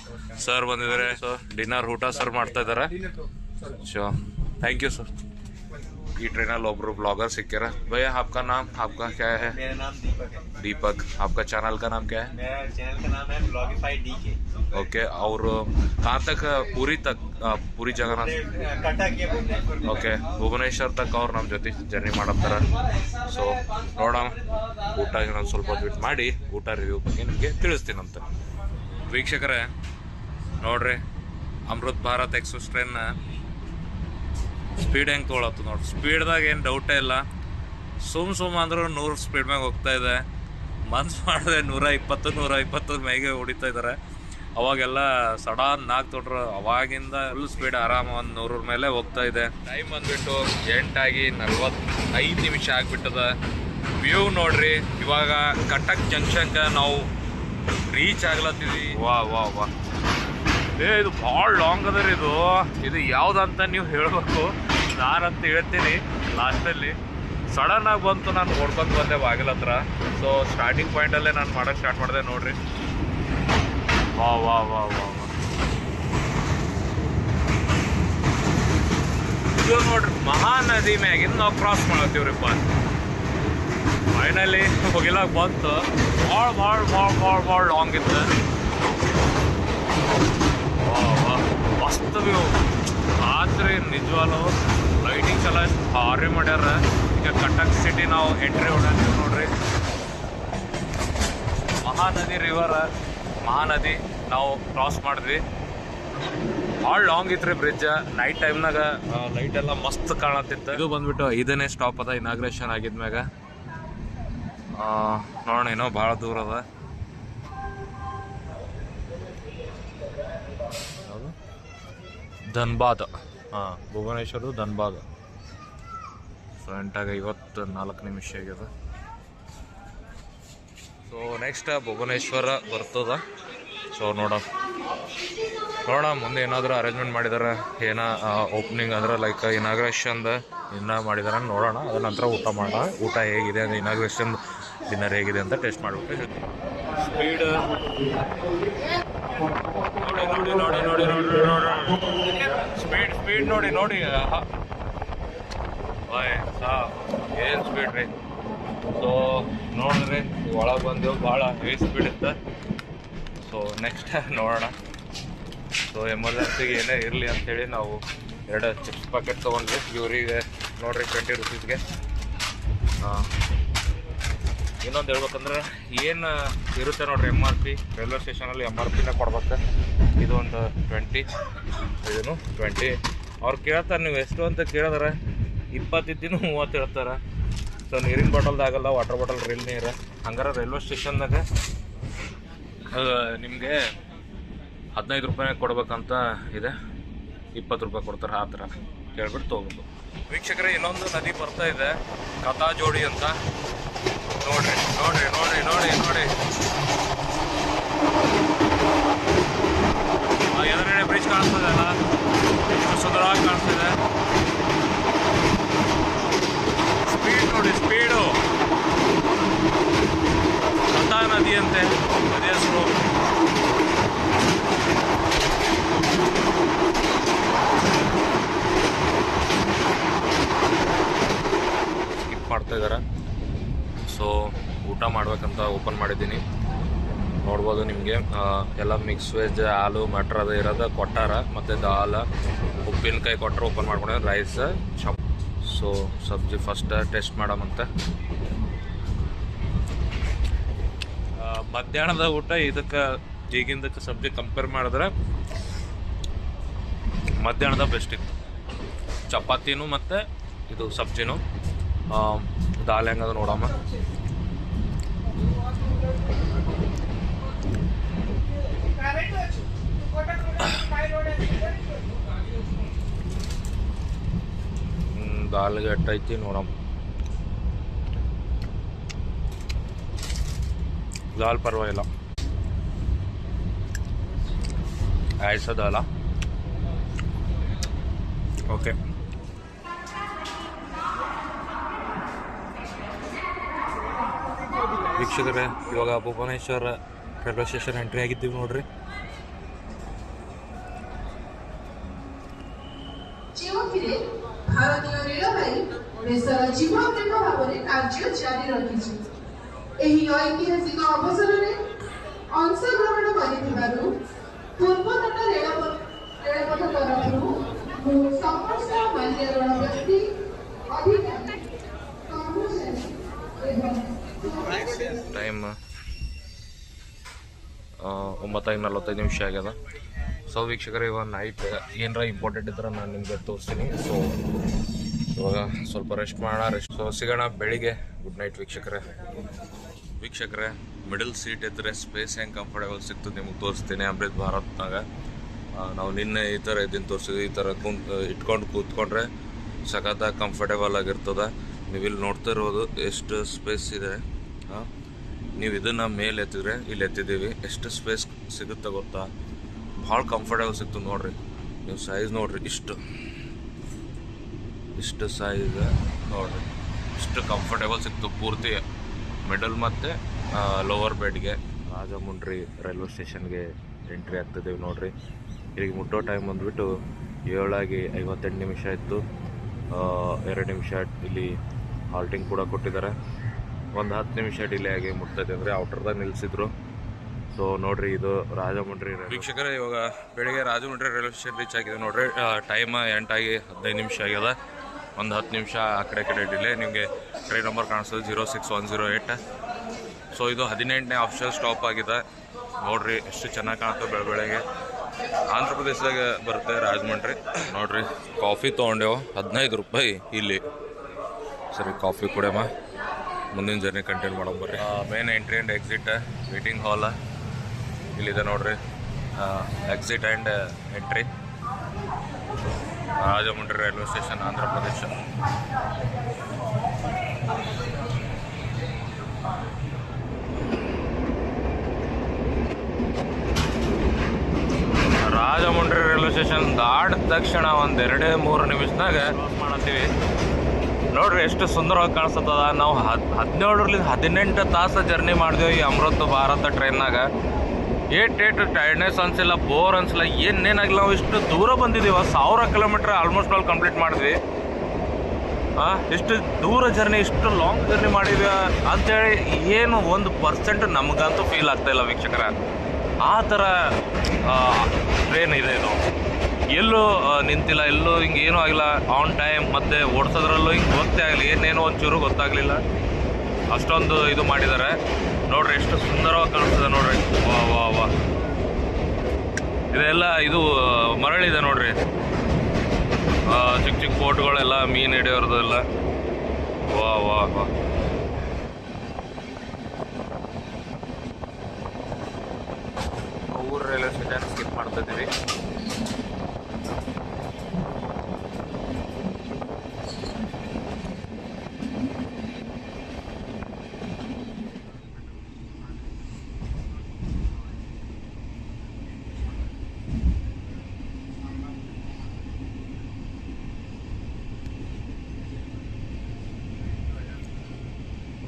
Speaker 2: ಸರ್ ಬಂದಿದ್ದಾರೆ. ಸೊ ಡಿನ್ನರ್ ಊಟ ಸರ್ ಮಾಡ್ತಾ ಇದ್ದಾರೆ. So thank you sir. ಈ ट्रेनल ಒಬ್ರು ब्लॉगर सिक्के भैया आपका नाम आपका क्या है?
Speaker 5: मेरा नाम दीपक है।
Speaker 2: दीपक। आपका चैनल का नाम क्या है?
Speaker 5: मेरा चैनल का नाम है ब्लॉगिफाई DK।
Speaker 2: ओके, और कहाँ तक पूरी जगह
Speaker 5: कटक या भुवनेश्वर?
Speaker 2: ಓಕೆ, ಭುವನೇಶ್ವರ್ ತಕ್ಕ ಅವ್ರು ನಮ್ಮ ಜೊತೆ ಜರ್ನಿ ಮಾಡತ್ತಾರೆ. ಸೊ ನೋಡೋಣ, ಊಟ ಇನ್ನೊಂದು ಸ್ವಲ್ಪ ವೇಟ್ ಮಾಡಿ ಊಟ ರಿವ್ಯೂ ಬಗ್ಗೆ ನಿಮಗೆ ತಿಳಿಸ್ತೀನಂತೆ. ವೀಕ್ಷಕರೇ ನೋಡ್ರಿ, ಅಮೃತ್ ಭಾರತ್ ಎಕ್ಸ್ಪ್ರೆಸ್ ಟ್ರೈನ್ನ ಸ್ಪೀಡ್ ಹೆಂಗೆ ತೊಗೊಳತ್ತು ನೋಡ್ರಿ. ಸ್ಪೀಡ್ದಾಗ ಏನು ಡೌಟೇ ಇಲ್ಲ. ಸುಮ್ ಅಂದ್ರೂ 100 ಸ್ಪೀಡ್ ಮ್ಯಾಗ ಹೋಗ್ತಾ ಇದೆ. ಮನ್ಸು ಮಾಡಿದ್ರೆ 120 ಮೈಗೆ ಹೊಡಿತಾ ಇದ್ದಾರೆ. ಅವಾಗೆಲ್ಲ ಸಡನ್ ತೊಗೊಂಡ್ರು. ಅವಾಗಿಂದ ಎಲ್ಲೂ ಸ್ಪೀಡ್ ಆರಾಮ 100 ಮೇಲೆ ಹೋಗ್ತಾ ಇದೆ. ಟೈಮ್ ಬಂದ್ಬಿಟ್ಟು 8:45 ನಿಮಿಷ ಆಗಿಬಿಟ್ಟದ. ವ್ಯೂ ನೋಡ್ರಿ, ಇವಾಗ ಕಟಕ್ ಜಂಕ್ಷನ್ಗೆ ನಾವು ರೀಚ್ ಆಗ್ಲತ್ತೀವಿ. ವಾ ಇದು ಭಾಳ ಲಾಂಗ್ ಅದ ರೀ. ಇದು ಯಾವುದಂತ ನೀವು ಹೇಳಬೇಕು, ನಾನಂತ ಹೇಳ್ತೀನಿ ಲಾಸ್ಟಲ್ಲಿ. ಸಡನ್ ಆಗಿ ಬಂತು, ನಾನು ಓಡ್ಕೊಂಡು ಬಂದೆ ಬಾಗಿಲ ಹತ್ರ. ಸೊ ಸ್ಟಾರ್ಟಿಂಗ್ ಪಾಯಿಂಟಲ್ಲೇ ನಾನು ಮಾಡೋಕ್ಕೆ ಸ್ಟಾರ್ಟ್ ಮಾಡಿದೆ ನೋಡ್ರಿ. ವಾ ಇದು ನೋಡ್ರಿ, ಮಹಾನದಿ ಮ್ಯಾಗಿಂದ ನಾವು ಕ್ರಾಸ್ ಮಾಡತ್ತೀವ್ರಿಪ್ಪ. ಫೈನಲಿ ಹೋಗಿಲಾಗ ಬಂತು. ಭಾಳ ಲಾಂಗ್ ಇತ್ತು. ಮಸ್ತ್ ವ್ಯೂ ಆದ್ರೆ ನಿಜವಾಗ್ಲೂ ಲೈಟಿಂಗ್ಸ್ ಎಲ್ಲ ಭಾರಿ ಮಾಡ್ಯಾರ. ಈಗ ಕಟಕ್ ಸಿಟಿ ನಾವು ಎಂಟ್ರಿ ಹೊಡ್ತೀವಿ ನೋಡ್ರಿ. ಮಹಾನದಿ ನಾವು ಕ್ರಾಸ್ ಮಾಡಿದ್ವಿ. ಭಾಳ ಲಾಂಗ್ ಇತ್ತು ರೀ ಬ್ರಿಡ್ಜ್. ನೈಟ್ ಟೈಮ್ನಾಗ ಲೈಟ್ ಎಲ್ಲ ಮಸ್ತ್ ಕಾಣತ್ತಿತ್ತು. ಇದು ಬಂದ್ಬಿಟ್ಟು 5ನೇ ಸ್ಟಾಪ್ ಅದ ಇನಾಗ್ರೇಷನ್ ಆಗಿದ್ಮ್ಯಾಗ. ನೋಡೋಣ, ಏನೋ ಭಾಳ ದೂರ ಅದ. ಧನ್ಬಾದ್, ಭುವನೇಶ್ವರ ಧನ್ಬಾದ್. ಸೊ 8:54 ನಿಮಿಷ ಆಗ್ಯದ. ಸೊ ನೆಕ್ಸ್ಟ್ ಭುವನೇಶ್ವರ ಬರ್ತದ. ಸೊ ನೋಡೋಣ ಮುಂದೆ ಏನಾದರೂ ಅರೇಂಜ್ಮೆಂಟ್ ಮಾಡಿದಾರೆ, ಓಪನಿಂಗ್ ಅಂದ್ರೆ ಲೈಕ್ ಇನಾಗ್ರೇಷನ್ದು ಇನ್ನೂ ಮಾಡಿದಾರೆ ನೋಡೋಣ. ಅದ ನಂತರ ಊಟ ಮಾಡೋಣ. ಊಟ ಹೇಗಿದೆ ಅಂದರೆ ಇನಾಗ್ರೇಷನ್ ಡಿನ್ನರ್ ಹೇಗಿದೆ ಅಂತ ಟೇಸ್ಟ್ ಮಾಡಿಬಿಟ್ಟು ಹೇಳ್ತೀನಿ. ಸ್ಪೀಡ್ ನೋಡಿ ಸ್ಪೀಡ್ ನೋಡಿ ಏನು ಸ್ಪೀಡ್ ರೀ. ಸೊ ನೋಡಿದ್ರಿ, ಒಳಗೆ ಬಂದೆವು, ಭಾಳ ಹೆವಿ ಸ್ಪೀಡ್ ಇತ್ತು. ಸೊ ನೆಕ್ಸ್ಟ್ ನೋಡೋಣ. ಸೊ ಎಮರ್ಜೆನ್ಸಿಗೆ ಏನೇ ಇರಲಿ ಅಂಥೇಳಿ ನಾವು 2 ಚಿಪ್ಸ್ ಪ್ಯಾಕೆಟ್ ತೊಗೊಂಡ್ವಿ. ಇವರಿಗೆ ನೋಡ್ರಿ 20 ರೂಪೀಸ್ಗೆ. ಇನ್ನೊಂದು ಹೇಳ್ಬೇಕಂದ್ರೆ ಏನು ಇರುತ್ತೆ ನೋಡ್ರಿ, MRP ರೈಲ್ವೆ ಸ್ಟೇಷನಲ್ಲಿ MRPನ ಕೊಡ್ಬೇಕು. ಇದು ಒಂದು 20, ಇದನ್ನು 20. ಅವ್ರು ಕೇಳ್ತಾರೆ ನೀವು ಎಷ್ಟು ಅಂತ ಕೇಳಿದ್ರೆ 20 ಇದ್ದೀನಿ 30 ಹೇಳ್ತಾರೆ. ಸೊ ನೀರಿನ ಬಾಟಲ್ದಾಗಲ್ಲ, ವಾಟರ್ ಬಾಟಲ್ ರಿಲ್ ನೀರು. ಹಂಗಾರೆ ರೈಲ್ವೆ ಸ್ಟೇಷನ್ದಾಗ ನಿಮಗೆ 15 ರೂಪಾಯಿ ಕೊಡ್ಬೇಕಂತ ಇದೆ, 20 ರೂಪಾಯಿ ಕೊಡ್ತಾರೆ. ಆ ಥರ ಕೇಳ್ಬಿಟ್ಟು ತೊಗೋಬೇಕು. ವೀಕ್ಷಕರೇ, ಇನ್ನೊಂದು ನದಿ ಬರ್ತಾ ಇದೆ, ಕಥಾಜೋಡಿ ಅಂತ. ನೋಡ್ರಿ ಎದುರುಗಡೆ ಬ್ರಿಡ್ಜ್ ಕಾಣಿಸ್ತದೆ ಅಲ್ಲ, ಎಷ್ಟು ಸುಂದರವಾಗಿ ಕಾಣಿಸ್ತಿದೆ. ಸ್ಪೀಡ್ ನೋಡಿ, ಸ್ಪೀಡು. ಕಥಾ ನದಿ ಅಂತೆ ನದಿ ಹೆಸರು. ಸ್ಕಿಪ್ ಮಾಡ್ತಾ ಇದ್ದಾರೆ. ಸೊ ಊಟ ಮಾಡ್ಬೇಕಂತ ಓಪನ್ ಮಾಡಿದ್ದೀನಿ. ನೋಡ್ಬೋದು ನಿಮಗೆ ಎಲ್ಲ ಮಿಕ್ಸ್ ವೆಜ್, ಆಲೂ ಮಟ್ರ್ ಅದು ಇರೋದು ಕೊಟ್ಟಾರ. ಮತ್ತು ದಾಲ್, ಉಪ್ಪಿನಕಾಯಿ ಕೊಟ್ಟರೆ ಓಪನ್ ಮಾಡ್ಕೊಂಡಿದ್ದಾರೆ. ರೈಸ್, ಸೊ ಸಬ್ಜಿ ಫಸ್ಟ್ ಟೇಸ್ಟ್ ಮಾಡೋಮಂತ. ಮಧ್ಯಾಹ್ನದ ಊಟ ಇದಕ್ಕೆ ಈಗಿಂದಕ್ಕೆ ಸಬ್ಜಿ ಕಂಪೇರ್ ಮಾಡಿದ್ರೆ ಮಧ್ಯಾಹ್ನದ ಬೆಸ್ಟ್ ಇತ್ತು. ಚಪಾತಿನೂ ಮತ್ತು ಇದು ಸಬ್ಜಿನೂ ದಾಲ್ ಹೆಂಗದ ನೋಡಮ್ಮ. ದಾಲ್ಗೆ ಎಟ್ಟೈತಿ ನೋಡಮ್ಮ. ದಾಲ್ ಪರವಾಗಿಲ್ಲ, ಆಯ್ಸದಲ್ಲ. ಓಕೆ, ವೀಕ್ಷಕರೇ ಇವಾಗ ಭುವನೇಶ್ವರ ರೈಲ್ವೆ ಸ್ಟೇಷನ್ ಎಂಟ್ರಿ ಆಗಿದ್ದೀವಿ ನೋಡ್ರಿ.
Speaker 6: ଯେଉଁଥିରେ ଭାରତୀୟ ରେଳବାଇ ଦେଶର ଜୀବନରେଖ ଭାବରେ କାର୍ଯ୍ୟ ଜାରି ରଖିଛି। ଏହି ଐତିହାସିକ ଅବସରରେ ଅଂଶଗ୍ରହଣ କରିଥିବାରୁ ପୂର୍ବତଟ ରେଳପଥ ତରଫରୁ ମୁଁ ସମସ୍ତ ମାନ୍ୟଗଣ୍ୟ ବ୍ୟକ୍ତି, ଅଧିକାରୀ, କର୍ମଚାରୀ ଏବଂ
Speaker 2: ಟೈಮ್ 9:45 ಆಗ್ಯದ. ಸೊ ವೀಕ್ಷಕರೇ ಇವಾಗ ನೈಟ್ ಏನರ ಇಂಪಾರ್ಟೆಂಟ್ ಇದ್ರೆ ನಾನು ನಿಮ್ಗೆ ತೋರಿಸ್ತೀನಿ. ಸೊ ಇವಾಗ ಸ್ವಲ್ಪ ರೆಸ್ಟ್ ಮಾಡೋಣ. ಸೊ ಸಿಗೋಣ ಬೆಳಿಗ್ಗೆ. ಗುಡ್ ನೈಟ್ ವೀಕ್ಷಕರೇ ಮಿಡಲ್ ಸೀಟ್ ಇದ್ದರೆ ಸ್ಪೇಸ್ ಹೆಂಗೆ ಕಂಫರ್ಟೇಬಲ್ ಸಿಗ್ತದೆ ನಿಮ್ಗೆ ತೋರಿಸ್ತೀನಿ. ಅಮೃತ್ ಭಾರತ್ನಾಗ ನಾವು ನಿನ್ನೆ ಈ ಥರ ಇದನ್ನು ತೋರಿಸಿದ್ವಿ. ಈ ಥರ ಇಟ್ಕೊಂಡು ಕೂತ್ಕೊಂಡ್ರೆ ಸಖತ್ತಾಗಿ ಕಂಫರ್ಟೇಬಲ್ ಆಗಿರ್ತದೆ. ನೀವು ಇಲ್ಲಿ ನೋಡ್ತಾ ಇರೋದು ಎಷ್ಟು ಸ್ಪೇಸ್ ಇದೆ. ನೀವು ಇದನ್ನು ಮೇಲೆ ಎತ್ತಿದ್ರೆ ಇಲ್ಲಿ ಎತ್ತಿದ್ದೀವಿ, ಎಷ್ಟು ಸ್ಪೇಸ್ ಸಿಗುತ್ತೆ ಗೊತ್ತಾ. ಭಾಳ ಕಂಫರ್ಟೇಬಲ್ ಸಿಕ್ತು ನೋಡ್ರಿ. ನೀವು ಸೈಜ್ ನೋಡ್ರಿ, ಇಷ್ಟು ಸೈಜ್ ನೋಡ್ರಿ, ಇಷ್ಟು ಕಂಫರ್ಟೇಬಲ್ ಸಿಕ್ತು ಪೂರ್ತಿ ಮಿಡಲ್ ಮತ್ತು ಲೋವರ್ ಬೆಡ್ಗೆ. ರಾಜಮುಂಡ್ರಿ ರೈಲ್ವೆ ಸ್ಟೇಷನ್ಗೆ ಎಂಟ್ರಿ ಆಗ್ತಿದ್ದೀವಿ ನೋಡ್ರಿ. ಇಲ್ಲಿಗೆ ಮುಟ್ಟೋ ಟೈಮ್ ಬಂದುಬಿಟ್ಟು 7:58 ಇತ್ತು. 2 ನಿಮಿಷ ಇಲ್ಲಿ ಹಾಲ್ಟಿಂಗ್ ಕೂಡ ಕೊಟ್ಟಿದ್ದಾರೆ. ಒಂದು 10 ನಿಮಿಷ ಡಿಲೇ ಆಗಿ ಮುಟ್ತೈತೆ ಅಂದರೆ ಔಟರ್ದಾಗ ನಿಲ್ಲಿಸಿದ್ರು. ಸೊ ನೋಡ್ರಿ ಇದು ರಾಜಮುಂಡ್ರಿ ವೀಕ್ಷಕರೇ ಇವಾಗ ಬೆಳಿಗ್ಗೆ ರಾಜಮುಂಡ್ರಿ ರೈಲ್ವೆ ಸ್ಟೇಷನ್ ರೀಚ್ ಆಗಿದೆ ನೋಡ್ರಿ. ಟೈಮ್ 8:15 ನಿಮಿಷ ಆಗ್ಯದ. ಒಂದು 10 ನಿಮಿಷ ಆ ಕಡೆ ಡಿಲೇ. ನಿಮಗೆ ಟ್ರೈನ್ ನಂಬರ್ ಕಾಣಿಸ್ತದೆ 06108. ಸೊ ಇದು 18ನೇ ಆಫಿಷಿಯಲ್ ಸ್ಟಾಪ್ ಆಗಿದೆ ನೋಡ್ರಿ. ಎಷ್ಟು ಚೆನ್ನಾಗಿ ಕಾಣುತ್ತೆ ಬೆಳಗ್ಗೆ. ಆಂಧ್ರ ಪ್ರದೇಶದಾಗ ಬರುತ್ತೆ ರಾಜಮುಂಡ್ರಿ ನೋಡ್ರಿ. ಕಾಫಿ ತೊಗೊಂಡೆವು 15 ರೂಪಾಯಿ ಇಲ್ಲಿ. ಸರಿ ಕಾಫಿ ಕುಡಿಯಮ್ಮ, ಮುಂದಿನ ಜರ್ನಿ ಕಂಟಿನ್ಯೂ ಮಾಡೋಣ ಬರ್ರಿ. Main entry and exit waiting hall ಇಲ್ಲಿದೆ ನೋಡ್ರಿ. Exit and entry Rajahmundry railway station, Andhra Pradesh. Rajahmundry railway station ದಾಟಿದ ತಕ್ಷಣ ಒಂದು 2-3 ನಿಮಿಷದಾಗ ಕ್ರಾಸ್ ಮಾಡತ್ತೀವಿ ನೋಡ್ರಿ. ಎಷ್ಟು ಸುಂದರವಾಗಿ ಕಾಣಿಸ್ತದ. ನಾವು 17-18 ತಾಸು ಜರ್ನಿ ಮಾಡಿದೆವು ಈ ಅಮೃತ್ ಭಾರತ ಟ್ರೈನ್ನಾಗ. ಏಟ್ ಟೈರ್ಡ್ನೆಸ್ ಅನಿಸಿಲ್ಲ, ಬೋರ್ ಅನಿಸಿಲ್ಲ, ಏನೇನಾಗಿಲ್ಲ. ನಾವು ಇಷ್ಟು ದೂರ ಬಂದಿದ್ದೀವಿ, 1000 ಕಿಲೋಮೀಟ್ರ್ ಆಲ್ಮೋಸ್ಟ್ ಆಲ್ ಕಂಪ್ಲೀಟ್ ಮಾಡಿದ್ವಿ. ಇಷ್ಟು ದೂರ ಜರ್ನಿ, ಇಷ್ಟು ಲಾಂಗ್ ಜರ್ನಿ ಮಾಡಿದ್ವಿ ಅಂಥೇಳಿ ಏನು 1% ನಮಗಂತೂ ಫೀಲ್ ಆಗ್ತಾಯಿಲ್ಲ ವೀಕ್ಷಕರ. ಆ ಥರ ಟ್ರೈನ್ ಇದೆ ಇದು. ಎಲ್ಲೂ ನಿಂತಿಲ್ಲ, ಎಲ್ಲೂ ಹಿಂಗೆ ಏನೂ ಆಗಿಲ್ಲ. ಆನ್ ಟೈಮ್ ಮತ್ತು ಓಡಿಸೋದ್ರಲ್ಲೂ ಹಿಂಗೆ ಗೊತ್ತೇ ಆಗಲಿ, ಏನೇನೋ ಒಂಚೂರು ಗೊತ್ತಾಗಲಿಲ್ಲ. ಅಷ್ಟೊಂದು ಇದು ಮಾಡಿದ್ದಾರೆ ನೋಡ್ರಿ. ಎಷ್ಟು ಸುಂದರವಾಗಿ ಕಾಣಿಸ್ತದೆ ನೋಡ್ರಿ. ವಾ ಇದೆಲ್ಲ ಇದು ಮರಳಿದೆ ನೋಡ್ರಿ. ಚಿಕ್ಕ ಬೋಟ್ಗಳೆಲ್ಲ ಮೀನು ಹಿಡಿಯೋರ್ದು ಎಲ್ಲ. ವಾ ಊರು ರೈಲ್ವೆ ಸ್ಟೇಷನ್ ಸ್ಕಿಪ್ ಮಾಡ್ತಾ ಇದ್ದೀವಿ.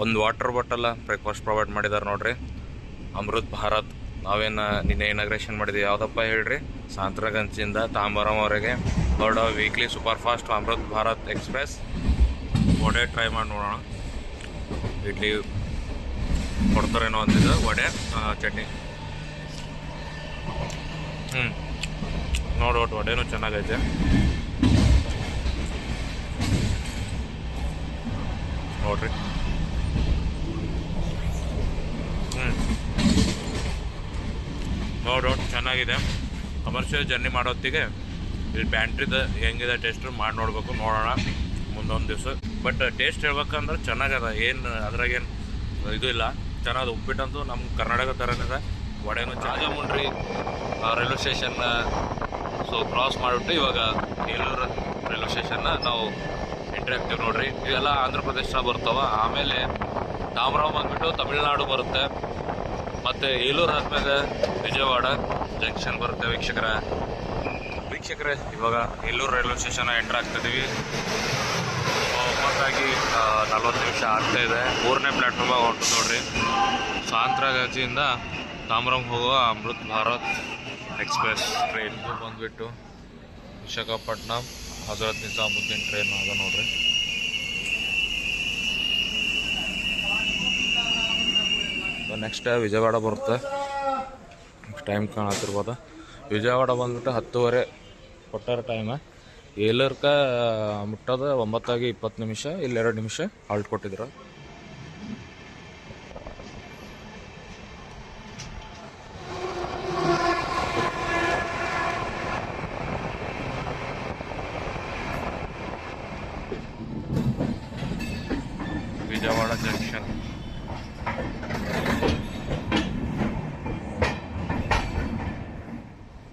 Speaker 2: ಒಂದು ವಾಟರ್ ಬಾಟಲ್ ಬ್ರೇಕ್ಫಾಸ್ಟ್ ಪ್ರೊವೈಡ್ ಮಾಡಿದ್ದಾರೆ ನೋಡ್ರಿ. ಅಮೃತ್ ಭಾರತ್ ನಾವೇನು ನಿನ್ನೆ ಇನಾಗ್ರೇಷನ್ ಮಾಡಿದ್ವಿ. ಯಾವುದಪ್ಪ ಹೇಳ್ರಿ, ಸಾಂತ್ರಗಂಜಿಂದ ತಾಂಬರಂವರೆಗೆ ಹೊರಡೋ weekly super fast Amrit Bharat express. Vada try ಮಾಡಿ ನೋಡೋಣ. ಇಡ್ಲಿ ಕೊಡ್ತಾರೇನೋ ಅಂದಿದ್ದು, ವಡೆ ಚಟ್ನಿ. ನೋಡಿ ಒಟ್ಟು ವಡೆನೂ ಚೆನ್ನಾಗೈತೆ ನೋಡ್ರಿ. ಚೆನ್ನಾಗಿದೆ. ಕಮರ್ಷಿಯಲ್ ಜರ್ನಿ ಮಾಡೋತ್ತಿಗೆ ಇಲ್ಲಿ ಬ್ಯಾಂಟ್ರಿದು ಹೆಂಗಿದೆ ಟೇಸ್ಟು ಮಾಡಿ ನೋಡಬೇಕು, ನೋಡೋಣ ಮುಂದೊಂದು ದಿವಸ. ಬಟ್ ಟೇಸ್ಟ್ ಹೇಳ್ಬೇಕಂದ್ರೆ ಚೆನ್ನಾಗದ, ಏನು ಅದ್ರಾಗೇನು ಇದು ಇಲ್ಲ, ಚೆನ್ನಾಗಿ. ಉಪ್ಪಿಟ್ಟಂತೂ ನಮ್ಮ ಕರ್ನಾಟಕ ಥರನೇ ವಡೆನೂ ರಾಜಮುಂಡ್ರಿ ರೈಲ್ವೆ ಸ್ಟೇಷನ್ನ ಸೊ ಕ್ರಾಸ್ ಮಾಡಿಬಿಟ್ಟು ಇವಾಗ ಏಲೂರು ರೈಲ್ವೆ ಸ್ಟೇಷನ್ನ ನಾವು ಎಂಟ್ರಿ ಆಗ್ತೀವಿ ನೋಡ್ರಿ. ಇವೆಲ್ಲ ಆಂಧ್ರ ಪ್ರದೇಶ ಬರ್ತಾವೆ. ಆಮೇಲೆ ತಾಮ್ರಾವ್ ಬಂದ್ಬಿಟ್ಟು ತಮಿಳ್ನಾಡು ಬರುತ್ತೆ. ಮತ್ತು ಏಲೂರು ಆದ್ಮೇಲೆ ವಿಜಯವಾಡ ಜಂಕ್ಷನ್ ಬರುತ್ತೆ. ವೀಕ್ಷಕರೇ ಇವಾಗ ಏಲೂರು ರೈಲ್ವೆ ಸ್ಟೇಷನ್ ಎಂಟ್ರ್ ಆಗ್ತಿದ್ದೀವಿ. ಒಮ್ಮತ್ತಾಗಿ 40 ನಿಮಿಷ ಆಗ್ತಾಯಿದೆ. 3ನೇ ಪ್ಲ್ಯಾಟ್ಫಾರ್ಮಾಗಿ ಹೊರಟು ನೋಡ್ರಿ. ಸಾಂತ್ರಾಗಾಚಿಯಿಂದ ತಾಮ್ರಂ ಹೋಗುವ ಅಮೃತ್ ಭಾರತ್ ಎಕ್ಸ್ಪ್ರೆಸ್ ಟ್ರೈನ್ ಬಂದುಬಿಟ್ಟು ವಿಶಾಖಪಟ್ಟಣಂ ಹಜರತ್ ನಿಜಾಮುದ್ದೀನ್ ಟ್ರೈನ್ ಅದ ನೋಡ್ರಿ. ನೆಕ್ಸ್ಟ್ ವಿಜಯವಾಡ ಬರುತ್ತೆ. ಟೈಮ್ ಕಾಣತ್ತಿರ್ಬೋದು. ವಿಜಯವಾಡ ಬಂದ್ಬಿಟ್ಟು 10:30 ಕೊಟ್ಟಾರ ಟೈಮ. ಏಲೂರ್ಕ ಮುಟ್ಟೋದು 9:20 ನಿಮಿಷ. ಇಲ್ಲಿ 2 ನಿಮಿಷ ಹಾಲ್ಟ್ ಕೊಟ್ಟಿದ್ರು. Vijayawada junction.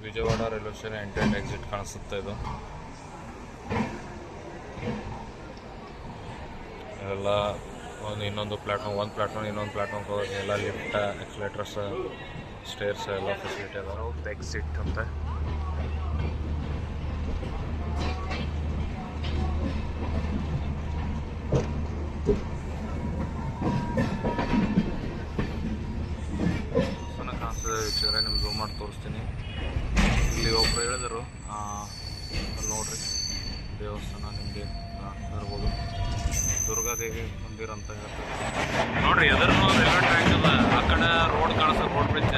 Speaker 2: Vijayawada railway station entry and exit ಕಾಣಿಸುತ್ತೆ. ಇದು ಎಲ್ಲ ಇನ್ನೊಂದು ಪ್ಲ್ಯಾಟ್ಫಾರ್ಮ್, ಒಂದು ಪ್ಲ್ಯಾಟ್ಫಾರ್ಮ್ ಇನ್ನೊಂದು ಪ್ಲ್ಯಾಟ್ಫಾರ್ಮ್ಗೆ ಹೋಗೋದು ಎಲ್ಲ ಲಿಫ್ಟ್, ಎಕ್ಸ್ಲೇಟರ್ಸ್, ಸ್ಟೇರ್ಸ್ ಎಲ್ಲ ಫೆಸಿಲಿಟಿ ಅದಾವೆ. ಎಕ್ಸಿಟ್ ಅಂತ ಚೆನ್ನಾಗಿ ಕಾಣಿಸ್ತದೆ. ವೀಕ್ಷಕರೇ ನಿಮ್ಗೆ ಝೂಮ್ ಮಾಡಿ ತೋರಿಸ್ತೀನಿ. ಇಲ್ಲಿ ಒಬ್ಬರು ಹೇಳಿದರು ಅಲ್ಲಿ ನೋಡ್ರಿ ದೇವಸ್ಥಾನ ನಿಮಗೆ ಇರ್ಬೋದು, ದುರ್ಗಾದೇವಿ ಮಂದಿರ ಅಂತ ಹೇಳ್ತಾರೆ ನೋಡ್ರಿ. ಎದುರು ರೈಲ್ವೆ ಟ್ರ್ಯಾಕ್ ಅದ, ಆ ಕಡೆ ರೋಡ್ ಕಾಣಿಸ್ತದೆ, ರೋಡ್ ಬ್ರಿಡ್ಜ್.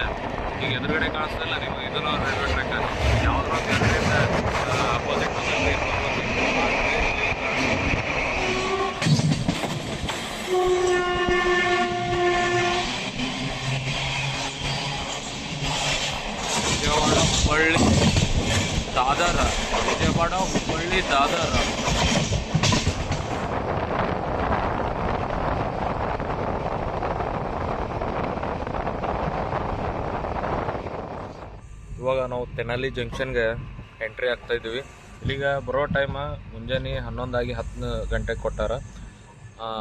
Speaker 2: ಈಗ ಎದುರುಗಡೆ ಕಾಣಿಸ್ತಲ್ಲ ನೀವು, ಇದನ್ನು ರೈಲ್ವೆ ಟ್ರ್ಯಾಕ್ ಯಾವ್ದ್ರ ಎದುರಿಂದ ಅಪೋಸಿಟ್ ವಿಜಯವಾಡ ಹುಬ್ಬಳ್ಳಿ ದಾದರ. ವಿಜಯವಾಡ ಹುಬ್ಬಳ್ಳಿ ದಾದರ. ಇವಾಗ ನಾವು ತೆನಾಲಿ ಜಂಕ್ಷನ್ಗೆ ಎಂಟ್ರಿ ಆಗ್ತಾಯಿದ್ದೀವಿ. ಇಲ್ಲಿಗ ಬರೋ ಟೈಮ ಮುಂಜಾನೆ 11:10 ಗಂಟೆಗೆ ಕೊಟ್ಟಾರ.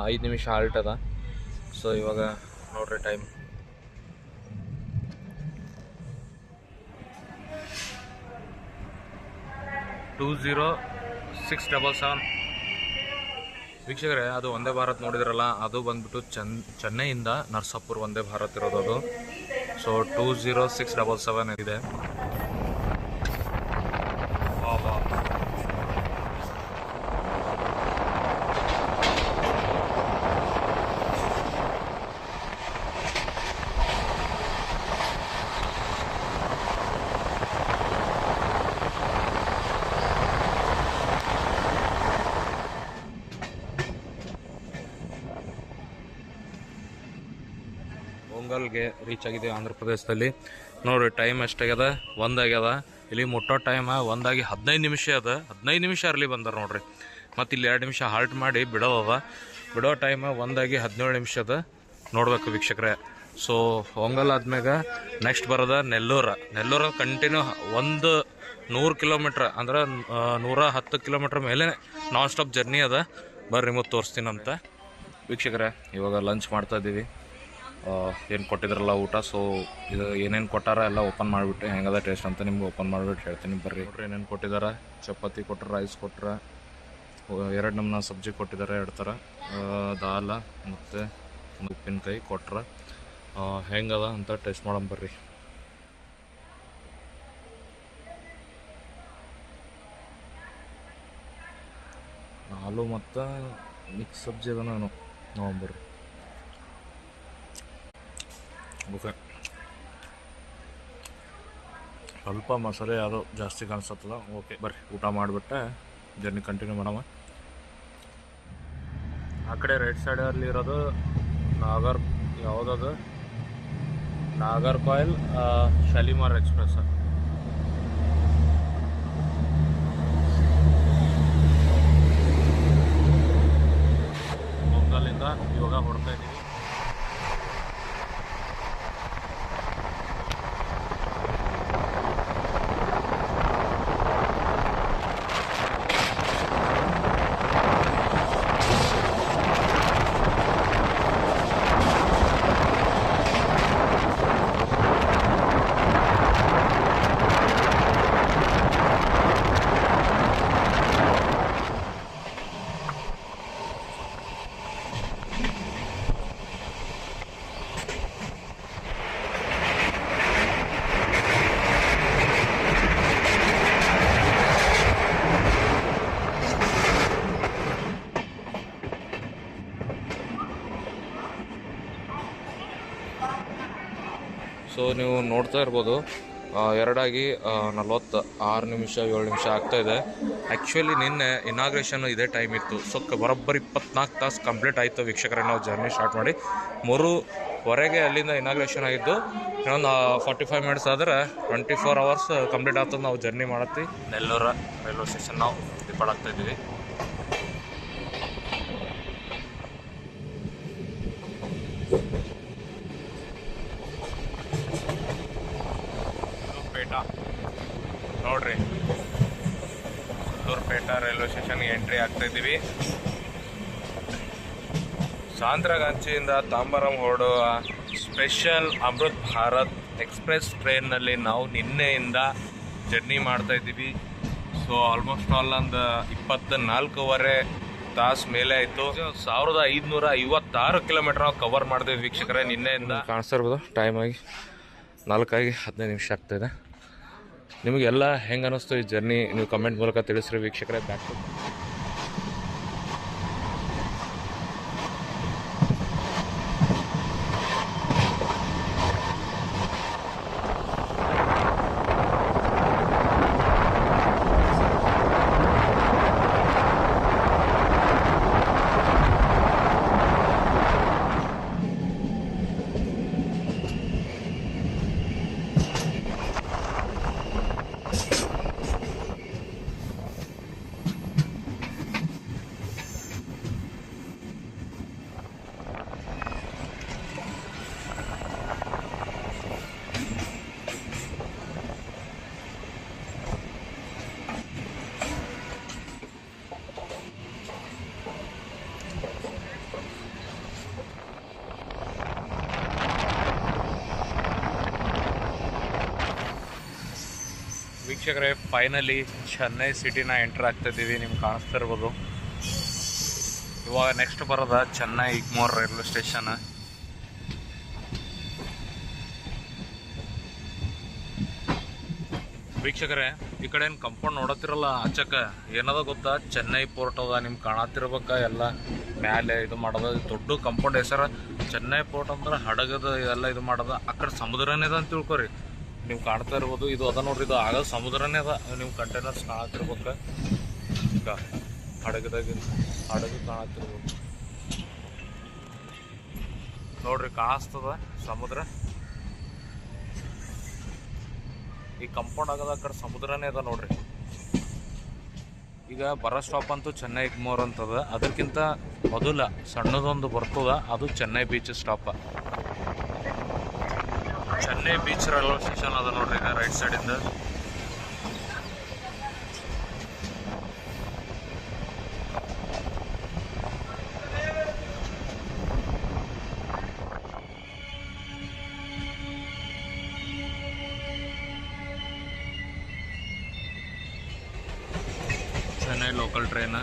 Speaker 2: 5 ನಿಮಿಷ ಹಾಲ್ಟ್ ಅದ. ಸೊ ಇವಾಗ ನೋಡ್ರಿ ಟೈಮ್ 20677. ವೀಕ್ಷಕರೇ ಅದು ವಂದೇ ಭಾರತ್ ನೋಡಿದ್ರಲ್ಲ, ಅದು ಬಂದ್ಬಿಟ್ಟು ಚೆನ್ನೈಯಿಂದ ನರ್ಸಾಪುರ್ ವಂದೇ ಭಾರತ್ ಇರೋದು ಅದು. ಸೊ 20677 ಇದೆ. ಒಂಗಲ್ಗೆ ರೀಚ್ ಆಗಿದೆ ಆಂಧ್ರ ಪ್ರದೇಶದಲ್ಲಿ. ನೋಡಿರಿ ಟೈಮ್ ಎಷ್ಟಾಗ್ಯದ, 1 ಆಗ್ಯದ. ಇಲ್ಲಿ ಮುಟ್ಟೋ ಟೈಮ 1:15 ನಿಮಿಷ ಅದ. 15 ನಿಮಿಷ ಅರ್ಲಿ ಬಂದಾರ ನೋಡ್ರಿ. ಮತ್ತು ಇಲ್ಲಿ 2 ನಿಮಿಷ ಹಾಲ್ಟ್ ಮಾಡಿ ಬಿಡೋದ. ಬಿಡೋ ಟೈಮ 1:17 ನಿಮಿಷ ಅದ. ನೋಡ್ಬೇಕು ವೀಕ್ಷಕರೇ. ಸೊ ಒಂಗಲ್ ಆದ್ಮ್ಯಾಗ ನೆಕ್ಸ್ಟ್ ಬರೋದ ನೆಲ್ಲೂರು ಕಂಟಿನ್ಯೂ 100 ಕಿಲೋಮೀಟ್ರ್ ಅಂದ್ರೆ 110 ಕಿಲೋಮೀಟ್ರ್ ಮೇಲೆ ನಾನ್ ಸ್ಟಾಪ್ ಜರ್ನಿ ಅದ. ಬರ್ರಿ ನಿಮಗೆ ತೋರಿಸ್ತೀನಂತ. ವೀಕ್ಷಕರೇ ಇವಾಗ ಲಂಚ್ ಮಾಡ್ತಾ ಇದ್ದೀವಿ. ಏನು ಕೊಟ್ಟಿದ್ರಲ್ಲ ಊಟ, ಸೊ ಇದು ಏನೇನು ಕೊಟ್ಟಾರ ಎಲ್ಲ ಓಪನ್ ಮಾಡಿಬಿಟ್ಟು ಹೆಂಗದ ಟೇಸ್ಟ್ ಅಂತ ನಿಮ್ಗೆ ಓಪನ್ ಮಾಡಿಬಿಟ್ಟು ಹೇಳ್ತೀನಿ ಬರ್ರಿ. ಏನೇನು ಕೊಟ್ಟಿದ್ದಾರೆ, ಚಪಾತಿ ಕೊಟ್ಟರೆ, ರೈಸ್ ಕೊಟ್ಟರೆ, 2 ನಮ್ನ ಸಬ್ಜಿ ಕೊಟ್ಟಿದ್ದಾರೆ, 2 ಥರ ದಾಲ ಮತ್ತು ಉಪ್ಪಿನಕಾಯಿ ಕೊಟ್ರೆ. ಹೆಂಗದ ಅಂತ ಟೇಸ್ಟ್ ಮಾಡೋಣ ಬರ್ರಿ. ಹಾಲು ಮತ್ತು ಮಿಕ್ಸ್ ಸಬ್ಜಿ ಅದ ನಾನು ನೋಡ್ಬರ್ರಿ. ಓಕೆ, ಸ್ವಲ್ಪ ಮಸಾಲೆ ಯಾವುದೋ ಜಾಸ್ತಿ ಕಾಣಿಸ್ತದ. ಓಕೆ ಬರ್ರಿ ಊಟ ಮಾಡಿಬಿಟ್ಟೆ ಜರ್ನಿ ಕಂಟಿನ್ಯೂ ಮಾಡಮ್ಮ. ಆ ಕಡೆ ರೈಟ್ ಸೈಡಲ್ಲಿ ಇರೋದು ಯಾವುದದು ನಾಗರ್ಕೋಯಿಲ್ ಶಾಲಿಮಾರ್ ಎಕ್ಸ್ಪ್ರೆಸ್. ಇವಾಗ ಹೊರಡ್ತಾ ಇದ್ದೀವಿ. ಸೊ ನೀವು ನೋಡ್ತಾ ಇರ್ಬೋದು 2:46 ನಿಮಿಷ 7 ನಿಮಿಷ ಆಗ್ತಾಯಿದೆ. ಆ್ಯಕ್ಚುಲಿ ನಿನ್ನೆ ಇನಾಗ್ರೇಷನ್ ಇದೇ ಟೈಮ್ ಇತ್ತು. ಸೊ ಬರೋಬ್ಬರಿ 24 ತಾಸು ಕಂಪ್ಲೀಟ್ ಆಯಿತು ವೀಕ್ಷಕರೇ. ನಾವು ಜರ್ನಿ ಸ್ಟಾರ್ಟ್ ಮಾಡಿ 3:15 ಅಲ್ಲಿಂದ ಇನಾಗ್ರೇಷನ್ ಆಗಿದ್ದು. ಇನ್ನೊಂದು 45 ಮಿನಿಟ್ಸ್ ಆದರೆ 24 ಅವರ್ಸ್ ಕಂಪ್ಲೀಟ್ ಆಗ್ತದೆ. ನಾವು ಜರ್ನಿ ಮಾಡತ್ತಿ ನೆಲ್ಲೂರು ರೈಲ್ವೆ ಸ್ಟೇಷನ್ ನಾವು ಡಿಪಾರ್ಟ್ ಆಗ್ತಾಯಿದ್ದೀವಿ. ನೋಡ್ರಿ, ಸುಲ್ಲೂರುಪೇಟ ರೈಲ್ವೆ ಸ್ಟೇಷನ್ಗೆ ಎಂಟ್ರಿ ಆಗ್ತಾಯಿದ್ದೀವಿ. ಸಾಂತ್ರಗಾಂಚಿಯಿಂದ ತಾಂಬರಂ ಹೊರಡುವ ಸ್ಪೆಷಲ್ ಅಮೃತ್ ಭಾರತ್ ಎಕ್ಸ್ಪ್ರೆಸ್ ಟ್ರೈನ್ನಲ್ಲಿ ನಾವು ನಿನ್ನೆಯಿಂದ ಜರ್ನಿ ಮಾಡ್ತಾಯಿದ್ದೀವಿ. ಸೊ ಆಲ್ಮೋಸ್ಟ್ ಒಂದು 24.5 ತಾಸು ಮೇಲೆ ಆಯಿತು. 1556 ಕಿಲೋಮೀಟರ್ ನಾವು ಕವರ್ ಮಾಡಿದ್ವಿ ವೀಕ್ಷಕರೇ ನಿನ್ನೆಯಿಂದ. ಕಾಣಿಸ್ತಾ ಇರ್ಬೋದು ಟೈಮ್ ಆಗಿ 4:15 ನಿಮಿಷ ಆಗ್ತಾಯಿದೆ. ನಿಮಗೆಲ್ಲ ಹೆಂಗೆ ಅನ್ನಿಸ್ತು ಈ ಜರ್ನಿ ನೀವು ಕಮೆಂಟ್ ಮೂಲಕ ತಿಳಿಸ್ರಿ ವೀಕ್ಷಕರೇ. ಬ್ಯಾಕ್ ಟು ವೀಕ್ಷಕರೇ ಫೈನಲಿ ಚೆನ್ನೈ ಸಿಟಿನ ಎಂಟರ್ ಆಗ್ತಾಯಿದ್ದೀವಿ. ನಿಮ್ಗೆ ಕಾಣಿಸ್ತಾ ಇರ್ಬೋದು. ಇವಾಗ ನೆಕ್ಸ್ಟ್ ಬರೋದ ಚೆನ್ನೈ ಇಗ್ಮೋರ್ ರೈಲ್ವೆ ಸ್ಟೇಷನ್. ವೀಕ್ಷಕರೇ ಈ ಕಡೆ ಏನು ಕಂಪೌಂಡ್ ನೋಡತ್ತಿರಲ್ಲ ಆಚಕ ಏನದ ಗೊತ್ತಾ, ಚೆನ್ನೈ ಪೋರ್ಟ್ ಅದ. ನಿಮ್ಗೆ ಕಾಣತ್ತಿರ್ಬೇಕ ಎಲ್ಲ ಮ್ಯಾಲೆ ಇದು ಮಾಡೋದು ದೊಡ್ಡ ಕಂಪೌಂಡ್ ಹೆಸರು ಚೆನ್ನೈ ಪೋರ್ಟ್ ಅಂದ್ರೆ ಹಡಗದ ಇದೆಲ್ಲ ಇದು ಮಾಡೋದ. ಆ ಕಡೆ ಸಮುದ್ರನೇ ಅದ ಅಂತ ತಿಳ್ಕೊರಿ. ನೀವು ಕಾಣ್ತಾ ಇರ್ಬೋದು, ಇದು ಅದ ನೋಡ್ರಿ, ಇದು ಆಗೋದು ಸಮುದ್ರನೇ ಅದ. ನೀವು ಕಂಟೈನರ್ಸ್ ಕಾಣತ್ತಿರ್ಬೇಕು. ಈಗ ಹಡಗದಾಗ ಹಡಗು ಕಾಣತ್ತಿರ್ಬೇಕು ನೋಡ್ರಿ, ಕಾಣಿಸ್ತದ ಸಮುದ್ರ. ಈ ಕಂಪೌಂಡ್ ಆಗದ ಆ ಕಡೆ ಸಮುದ್ರನೇ ಅದ ನೋಡ್ರಿ. ಈಗ ಬರೋ ಸ್ಟಾಪ್ ಅಂತೂ ಚೆನ್ನೈ ಇಗ್ಮೋರ್ ಅಂತದ. ಅದಕ್ಕಿಂತ ಮೊದಲ ಸಣ್ಣದೊಂದು ಬರ್ತದ, ಅದು Chennai beach stop. Chennai beach railway station ಅದ ನೋಡ್ರಿ ಈಗ ರೈಟ್ ಸೈಡಿಂದ. Chennai local train.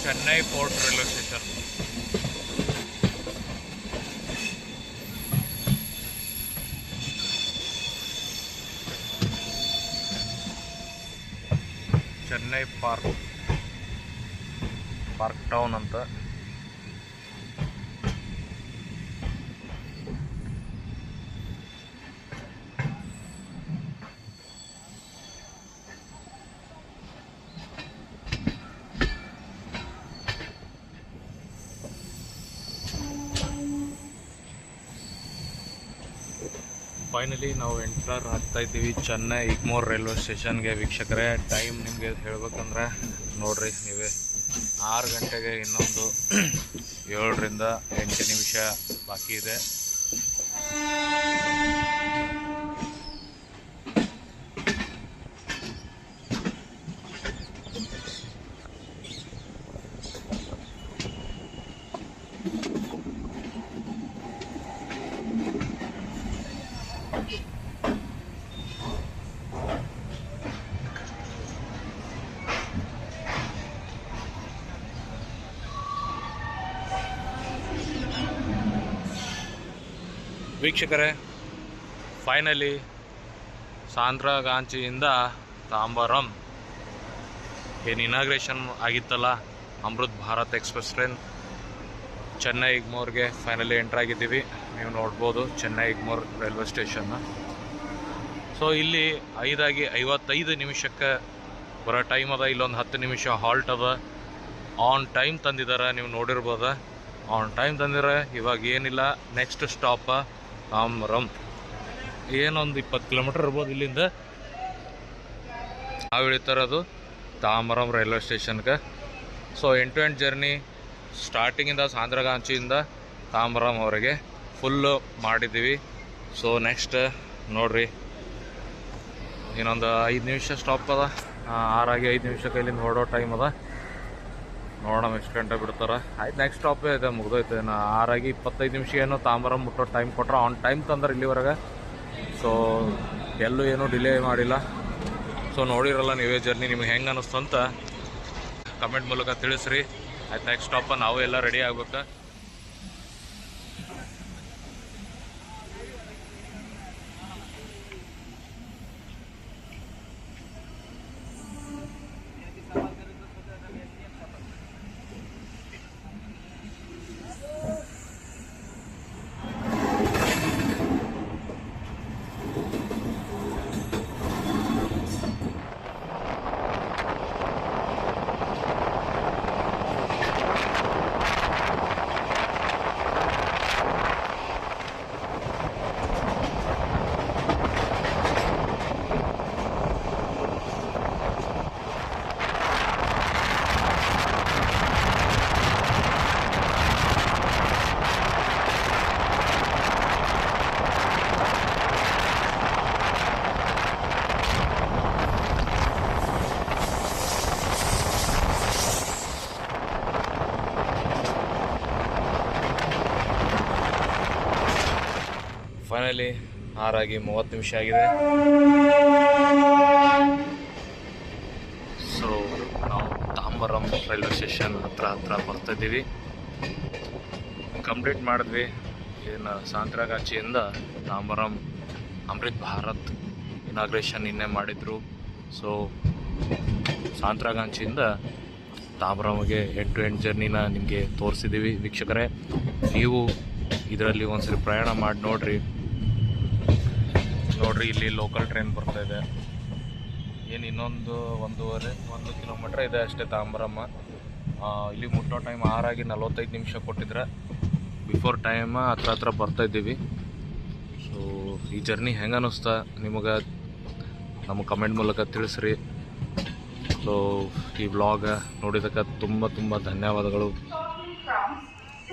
Speaker 2: Chennai port railway station. Chennai park town ಅಂತ. ಫೈನಲಿ ನಾವು ಎಂಟರ್ ಆಗ್ತಾ ಇದ್ದೀವಿ ಚೆನ್ನೈ ಇಗ್ಮೋರ್ ರೈಲ್ವೆ ಸ್ಟೇಷನ್ಗೆ. ವೀಕ್ಷಕರೇ, ಟೈಮ್ ನಿಮಗೆ ಹೇಳ್ಬೇಕಂದ್ರೆ ನೋಡ್ರಿ ನೀವೇ, 6 ಗಂಟೆಗೆ ಇನ್ನೊಂದು 7ರಿಂದ 8 ನಿಮಿಷ ಬಾಕಿ ಇದೆ. ವೀಕ್ಷಕರೇ, ಫೈನಲಿ ಸಾಂತ್ರಾಗಾಂಚಿಯಿಂದ ತಾಂಬರಂ ಏನು ಇನಾಗ್ರೇಷನ್ ಆಗಿತ್ತಲ್ಲ ಅಮೃತ್ ಭಾರತ್ ಎಕ್ಸ್ಪ್ರೆಸ್ ಟ್ರೈನ್, ಚೆನ್ನೈ ಇಗ್ಮೋರ್ಗೆ ಫೈನಲಿ ಎಂಟ್ರ್ ಆಗಿದ್ದೀವಿ. ನೀವು ನೋಡ್ಬೋದು ಚೆನ್ನೈ ಇಗ್ಮೋರ್ ರೈಲ್ವೆ ಸ್ಟೇಷನ್ನ. ಸೊ ಇಲ್ಲಿ 5:55 ನಿಮಿಷಕ್ಕೆ ಬರೋ ಟೈಮ್ ಅದ. ಇಲ್ಲೊಂದು 10 ನಿಮಿಷ ಹಾಲ್ಟ್ ಅದ. ಆನ್ ಟೈಮ್ ತಂದಿದ್ದಾರೆ, ನೀವು ನೋಡಿರ್ಬೋದ. ಆನ್ ಟೈಮ್ ತಂದಿದ್ದಾರೆ. ಇವಾಗ ಏನಿಲ್ಲ, ನೆಕ್ಸ್ಟ್ ಸ್ಟಾಪ ತಾಂಬರಂ. ಏನೊಂದು 20 ಕಿಲೋಮೀಟರ್ ಇರ್ಬೋದು ಇಲ್ಲಿಂದ. ನಾವು ಇಳಿತಾರದು ತಾಂಬರಂ ರೈಲ್ವೆ ಸ್ಟೇಷನ್ಗೆ. So end to end journey ಸ್ಟಾರ್ಟಿಂಗಿಂದ ಸಾಂತ್ರಾಗಾಂಚಿಯಿಂದ ತಾಂಬರಂವರೆಗೆ ಫುಲ್ಲು ಮಾಡಿದ್ದೀವಿ. ಸೊ ನೆಕ್ಸ್ಟ್ ನೋಡ್ರಿ, ಇನ್ನೊಂದು 5 ನಿಮಿಷ ಸ್ಟಾಪ್ ಅದ. 6:05 ನಿಮಿಷಕ್ಕೆ ಇಲ್ಲಿಂದ ಹೊರಡೋ ಟೈಮ್ ಅದ. ನೋಡೋಣ ಎಷ್ಟು ಗಂಟೆ ಬಿಡ್ತಾರೆ. ಆಯ್ತು, ನೆಕ್ಸ್ಟ್ ಸ್ಟಾಪೇ ಇದೆ, ಮುಗ್ದೋಯ್ತು. 6:25 ನಿಮಿಷ ಏನೋ ತಾಂಬರಂ ಮುಟ್ಟೋ ಟೈಮ್ ಕೊಟ್ರೆ, ಆನ್ ಟೈಮ್ ತಂದ್ರೆ ಇಲ್ಲಿವರೆಗೆ. ಸೊ ಎಲ್ಲೂ ಏನೂ ಡಿಲೇ ಮಾಡಿಲ್ಲ. ಸೊ ನೋಡಿರಲ್ಲ ನೀವೇ ಜರ್ನಿ, ನಿಮಗೆ ಹೆಂಗೆ ಅನ್ನಿಸ್ತು ಅಂತ ಕಮೆಂಟ್ ಮೂಲಕ ತಿಳಿಸ್ರಿ. ಆಯ್ತು, ನೆಕ್ಸ್ಟ್ ಸ್ಟಾಪ ನಾವು ಎಲ್ಲ ರೆಡಿ ಆಗ್ಬೇಕು. ಫೈನಲಿ 6:30 ನಿಮಿಷ ಆಗಿದೆ. ಸೊ ನಾವು ತಾಂಬರಂ ರೈಲ್ವೆ ಸ್ಟೇಷನ್ ಹತ್ರ ಬರ್ತಾಯಿದ್ದೀವಿ. ಕಂಪ್ಲೀಟ್ ಮಾಡಿದ್ವಿ. ಏನು ಸಾಂತ್ರಾಗಾಚಿಯಿಂದ ತಾಂಬರಂ ಅಮೃತ್ ಭಾರತ್ ಇನಾಗ್ರೇಷನ್ ಇನ್ನೇ ಮಾಡಿದರು. ಸೊ ಸಾಂತ್ರಾಗಾಚಿಯಿಂದ ತಾಂಬರಂಗೆ ಎಂಡ್ ಟು ಎಂಡ್ ಜರ್ನಿನ ನಿಮಗೆ ತೋರಿಸಿದ್ದೀವಿ. ವೀಕ್ಷಕರೇ, ನೀವು ಇದರಲ್ಲಿ ಒಂದ್ಸರಿ ಪ್ರಯಾಣ ಮಾಡಿ ನೋಡ್ರಿ. ಇಲ್ಲಿ ಲೋಕಲ್ ಟ್ರೈನ್ ಬರ್ತಾಯಿದೆ. ಏನು ಇನ್ನೊಂದು 1 ಕಿಲೋಮೀಟ್ರ್ ಇದೆ ಅಷ್ಟೇ ತಾಂಬರಮ್ಮ. ಇಲ್ಲಿ ಮುಟ್ಟೋ ಟೈಮ್ 6:45 ನಿಮಿಷ ಕೊಟ್ಟಿದ್ರೆ, ಬಿಫೋರ್ ಟೈಮ್ ಹತ್ರ ಬರ್ತಾಯಿದ್ದೀವಿ. ಸೊ ಈ ಜರ್ನಿ ಹೆಂಗೆ ಅನ್ನಿಸ್ತಾ ನಿಮಗೆ ನಮ್ಮ ಕಮೆಂಟ್ ಮೂಲಕ ತಿಳಿಸ್ರಿ. ಸೊ ಈ ವ್ಲಾಗ್ ನೋಡಿದ್ದಕ್ಕೆ ತುಂಬ ಧನ್ಯವಾದಗಳು.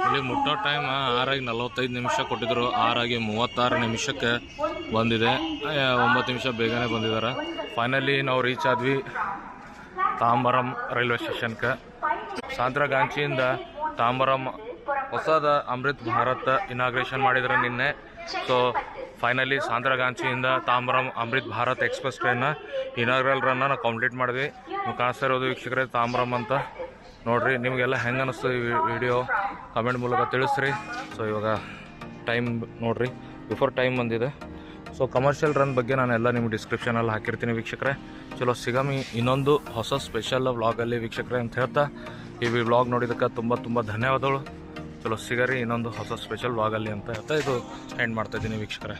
Speaker 2: ಇಲ್ಲಿ ಮುಟ್ಟೋ ಟೈಮ್ 6:45 ನಿಮಿಷ ಕೊಟ್ಟಿದ್ರು. 6:36 ನಿಮಿಷಕ್ಕೆ ಬಂದಿದೆ. 9 ನಿಮಿಷ ಬೇಗನೆ ಬಂದಿದ್ದಾರೆ. ಫೈನಲಿ ನಾವು ರೀಚ್ ಆದ್ವಿ ತಾಂಬರಂ ರೈಲ್ವೆ ಸ್ಟೇಷನ್ಗೆ. ಸಾಂತ್ರಾಗಾಂಚಿಯಿಂದ ತಾಂಬರಂ ಹೊಸದ ಅಮೃತ್ ಭಾರತ್ ಇನಾಗ್ರೇಷನ್ ಮಾಡಿದ್ರೆ ನಿನ್ನೆ. ಸೊ ಫೈನಲಿ ಸಾಂತ್ರಾಗಾಂಚಿಯಿಂದ ತಾಂಬರಂ ಅಮೃತ್ ಭಾರತ್ ಎಕ್ಸ್ಪ್ರೆಸ್ ಟ್ರೈನ್ನ ಇನಾಗ್ರಲ್ ರನ್ನ ನಾವು ಕಂಪ್ಲೀಟ್ ಮಾಡಿದ್ವಿ. ನೀವು ಕಾಣಿಸ್ತಾ ಇರೋದು ವೀಕ್ಷಕರೇ ತಾಂಬರಂ ಅಂತ. ನೋಡಿರಿ, ನಿಮಗೆಲ್ಲ ಹೆಂಗೆ ಅನ್ನಿಸ್ತು ಈ ವಿಡಿಯೋ ಕಮೆಂಟ್ ಮೂಲಕ ತಿಳಿಸ್ರಿ. ಸೊ ಇವಾಗ ಟೈಮ್ ನೋಡಿರಿ, ಬಿಫೋರ್ ಟೈಮ್ ಬಂದಿದೆ. ಸೊ ಕಮರ್ಷಿಯಲ್ ರನ್ ಬಗ್ಗೆ ನಾನೆಲ್ಲ ನಿಮ್ಗೆ ಡಿಸ್ಕ್ರಿಪ್ಷನಲ್ಲಿ ಹಾಕಿರ್ತೀನಿ ವೀಕ್ಷಕರೇ. ಚಲೋ ಸಿಗಮಿ ಇನ್ನೊಂದು ಹೊಸ ಸ್ಪೆಷಲ್ ವ್ಲಾಗಲ್ಲಿ ವೀಕ್ಷಕರೇ ಅಂತ ಹೇಳ್ತಾ, ಈ ವ್ಲಾಗ್ ನೋಡಿದ್ದಕ್ಕೆ ತುಂಬ ಧನ್ಯವಾದಗಳು. ಚಲೋ ಸಿಗರಿ ಇನ್ನೊಂದು ಹೊಸ ಸ್ಪೆಷಲ್ ವ್ಲಾಗಲ್ಲಿ ಅಂತ ಹೇಳ್ತಾ ಇದು ಎಂಡ್ ಮಾಡ್ತಾಯಿದ್ದೀನಿ ವೀಕ್ಷಕರೇ.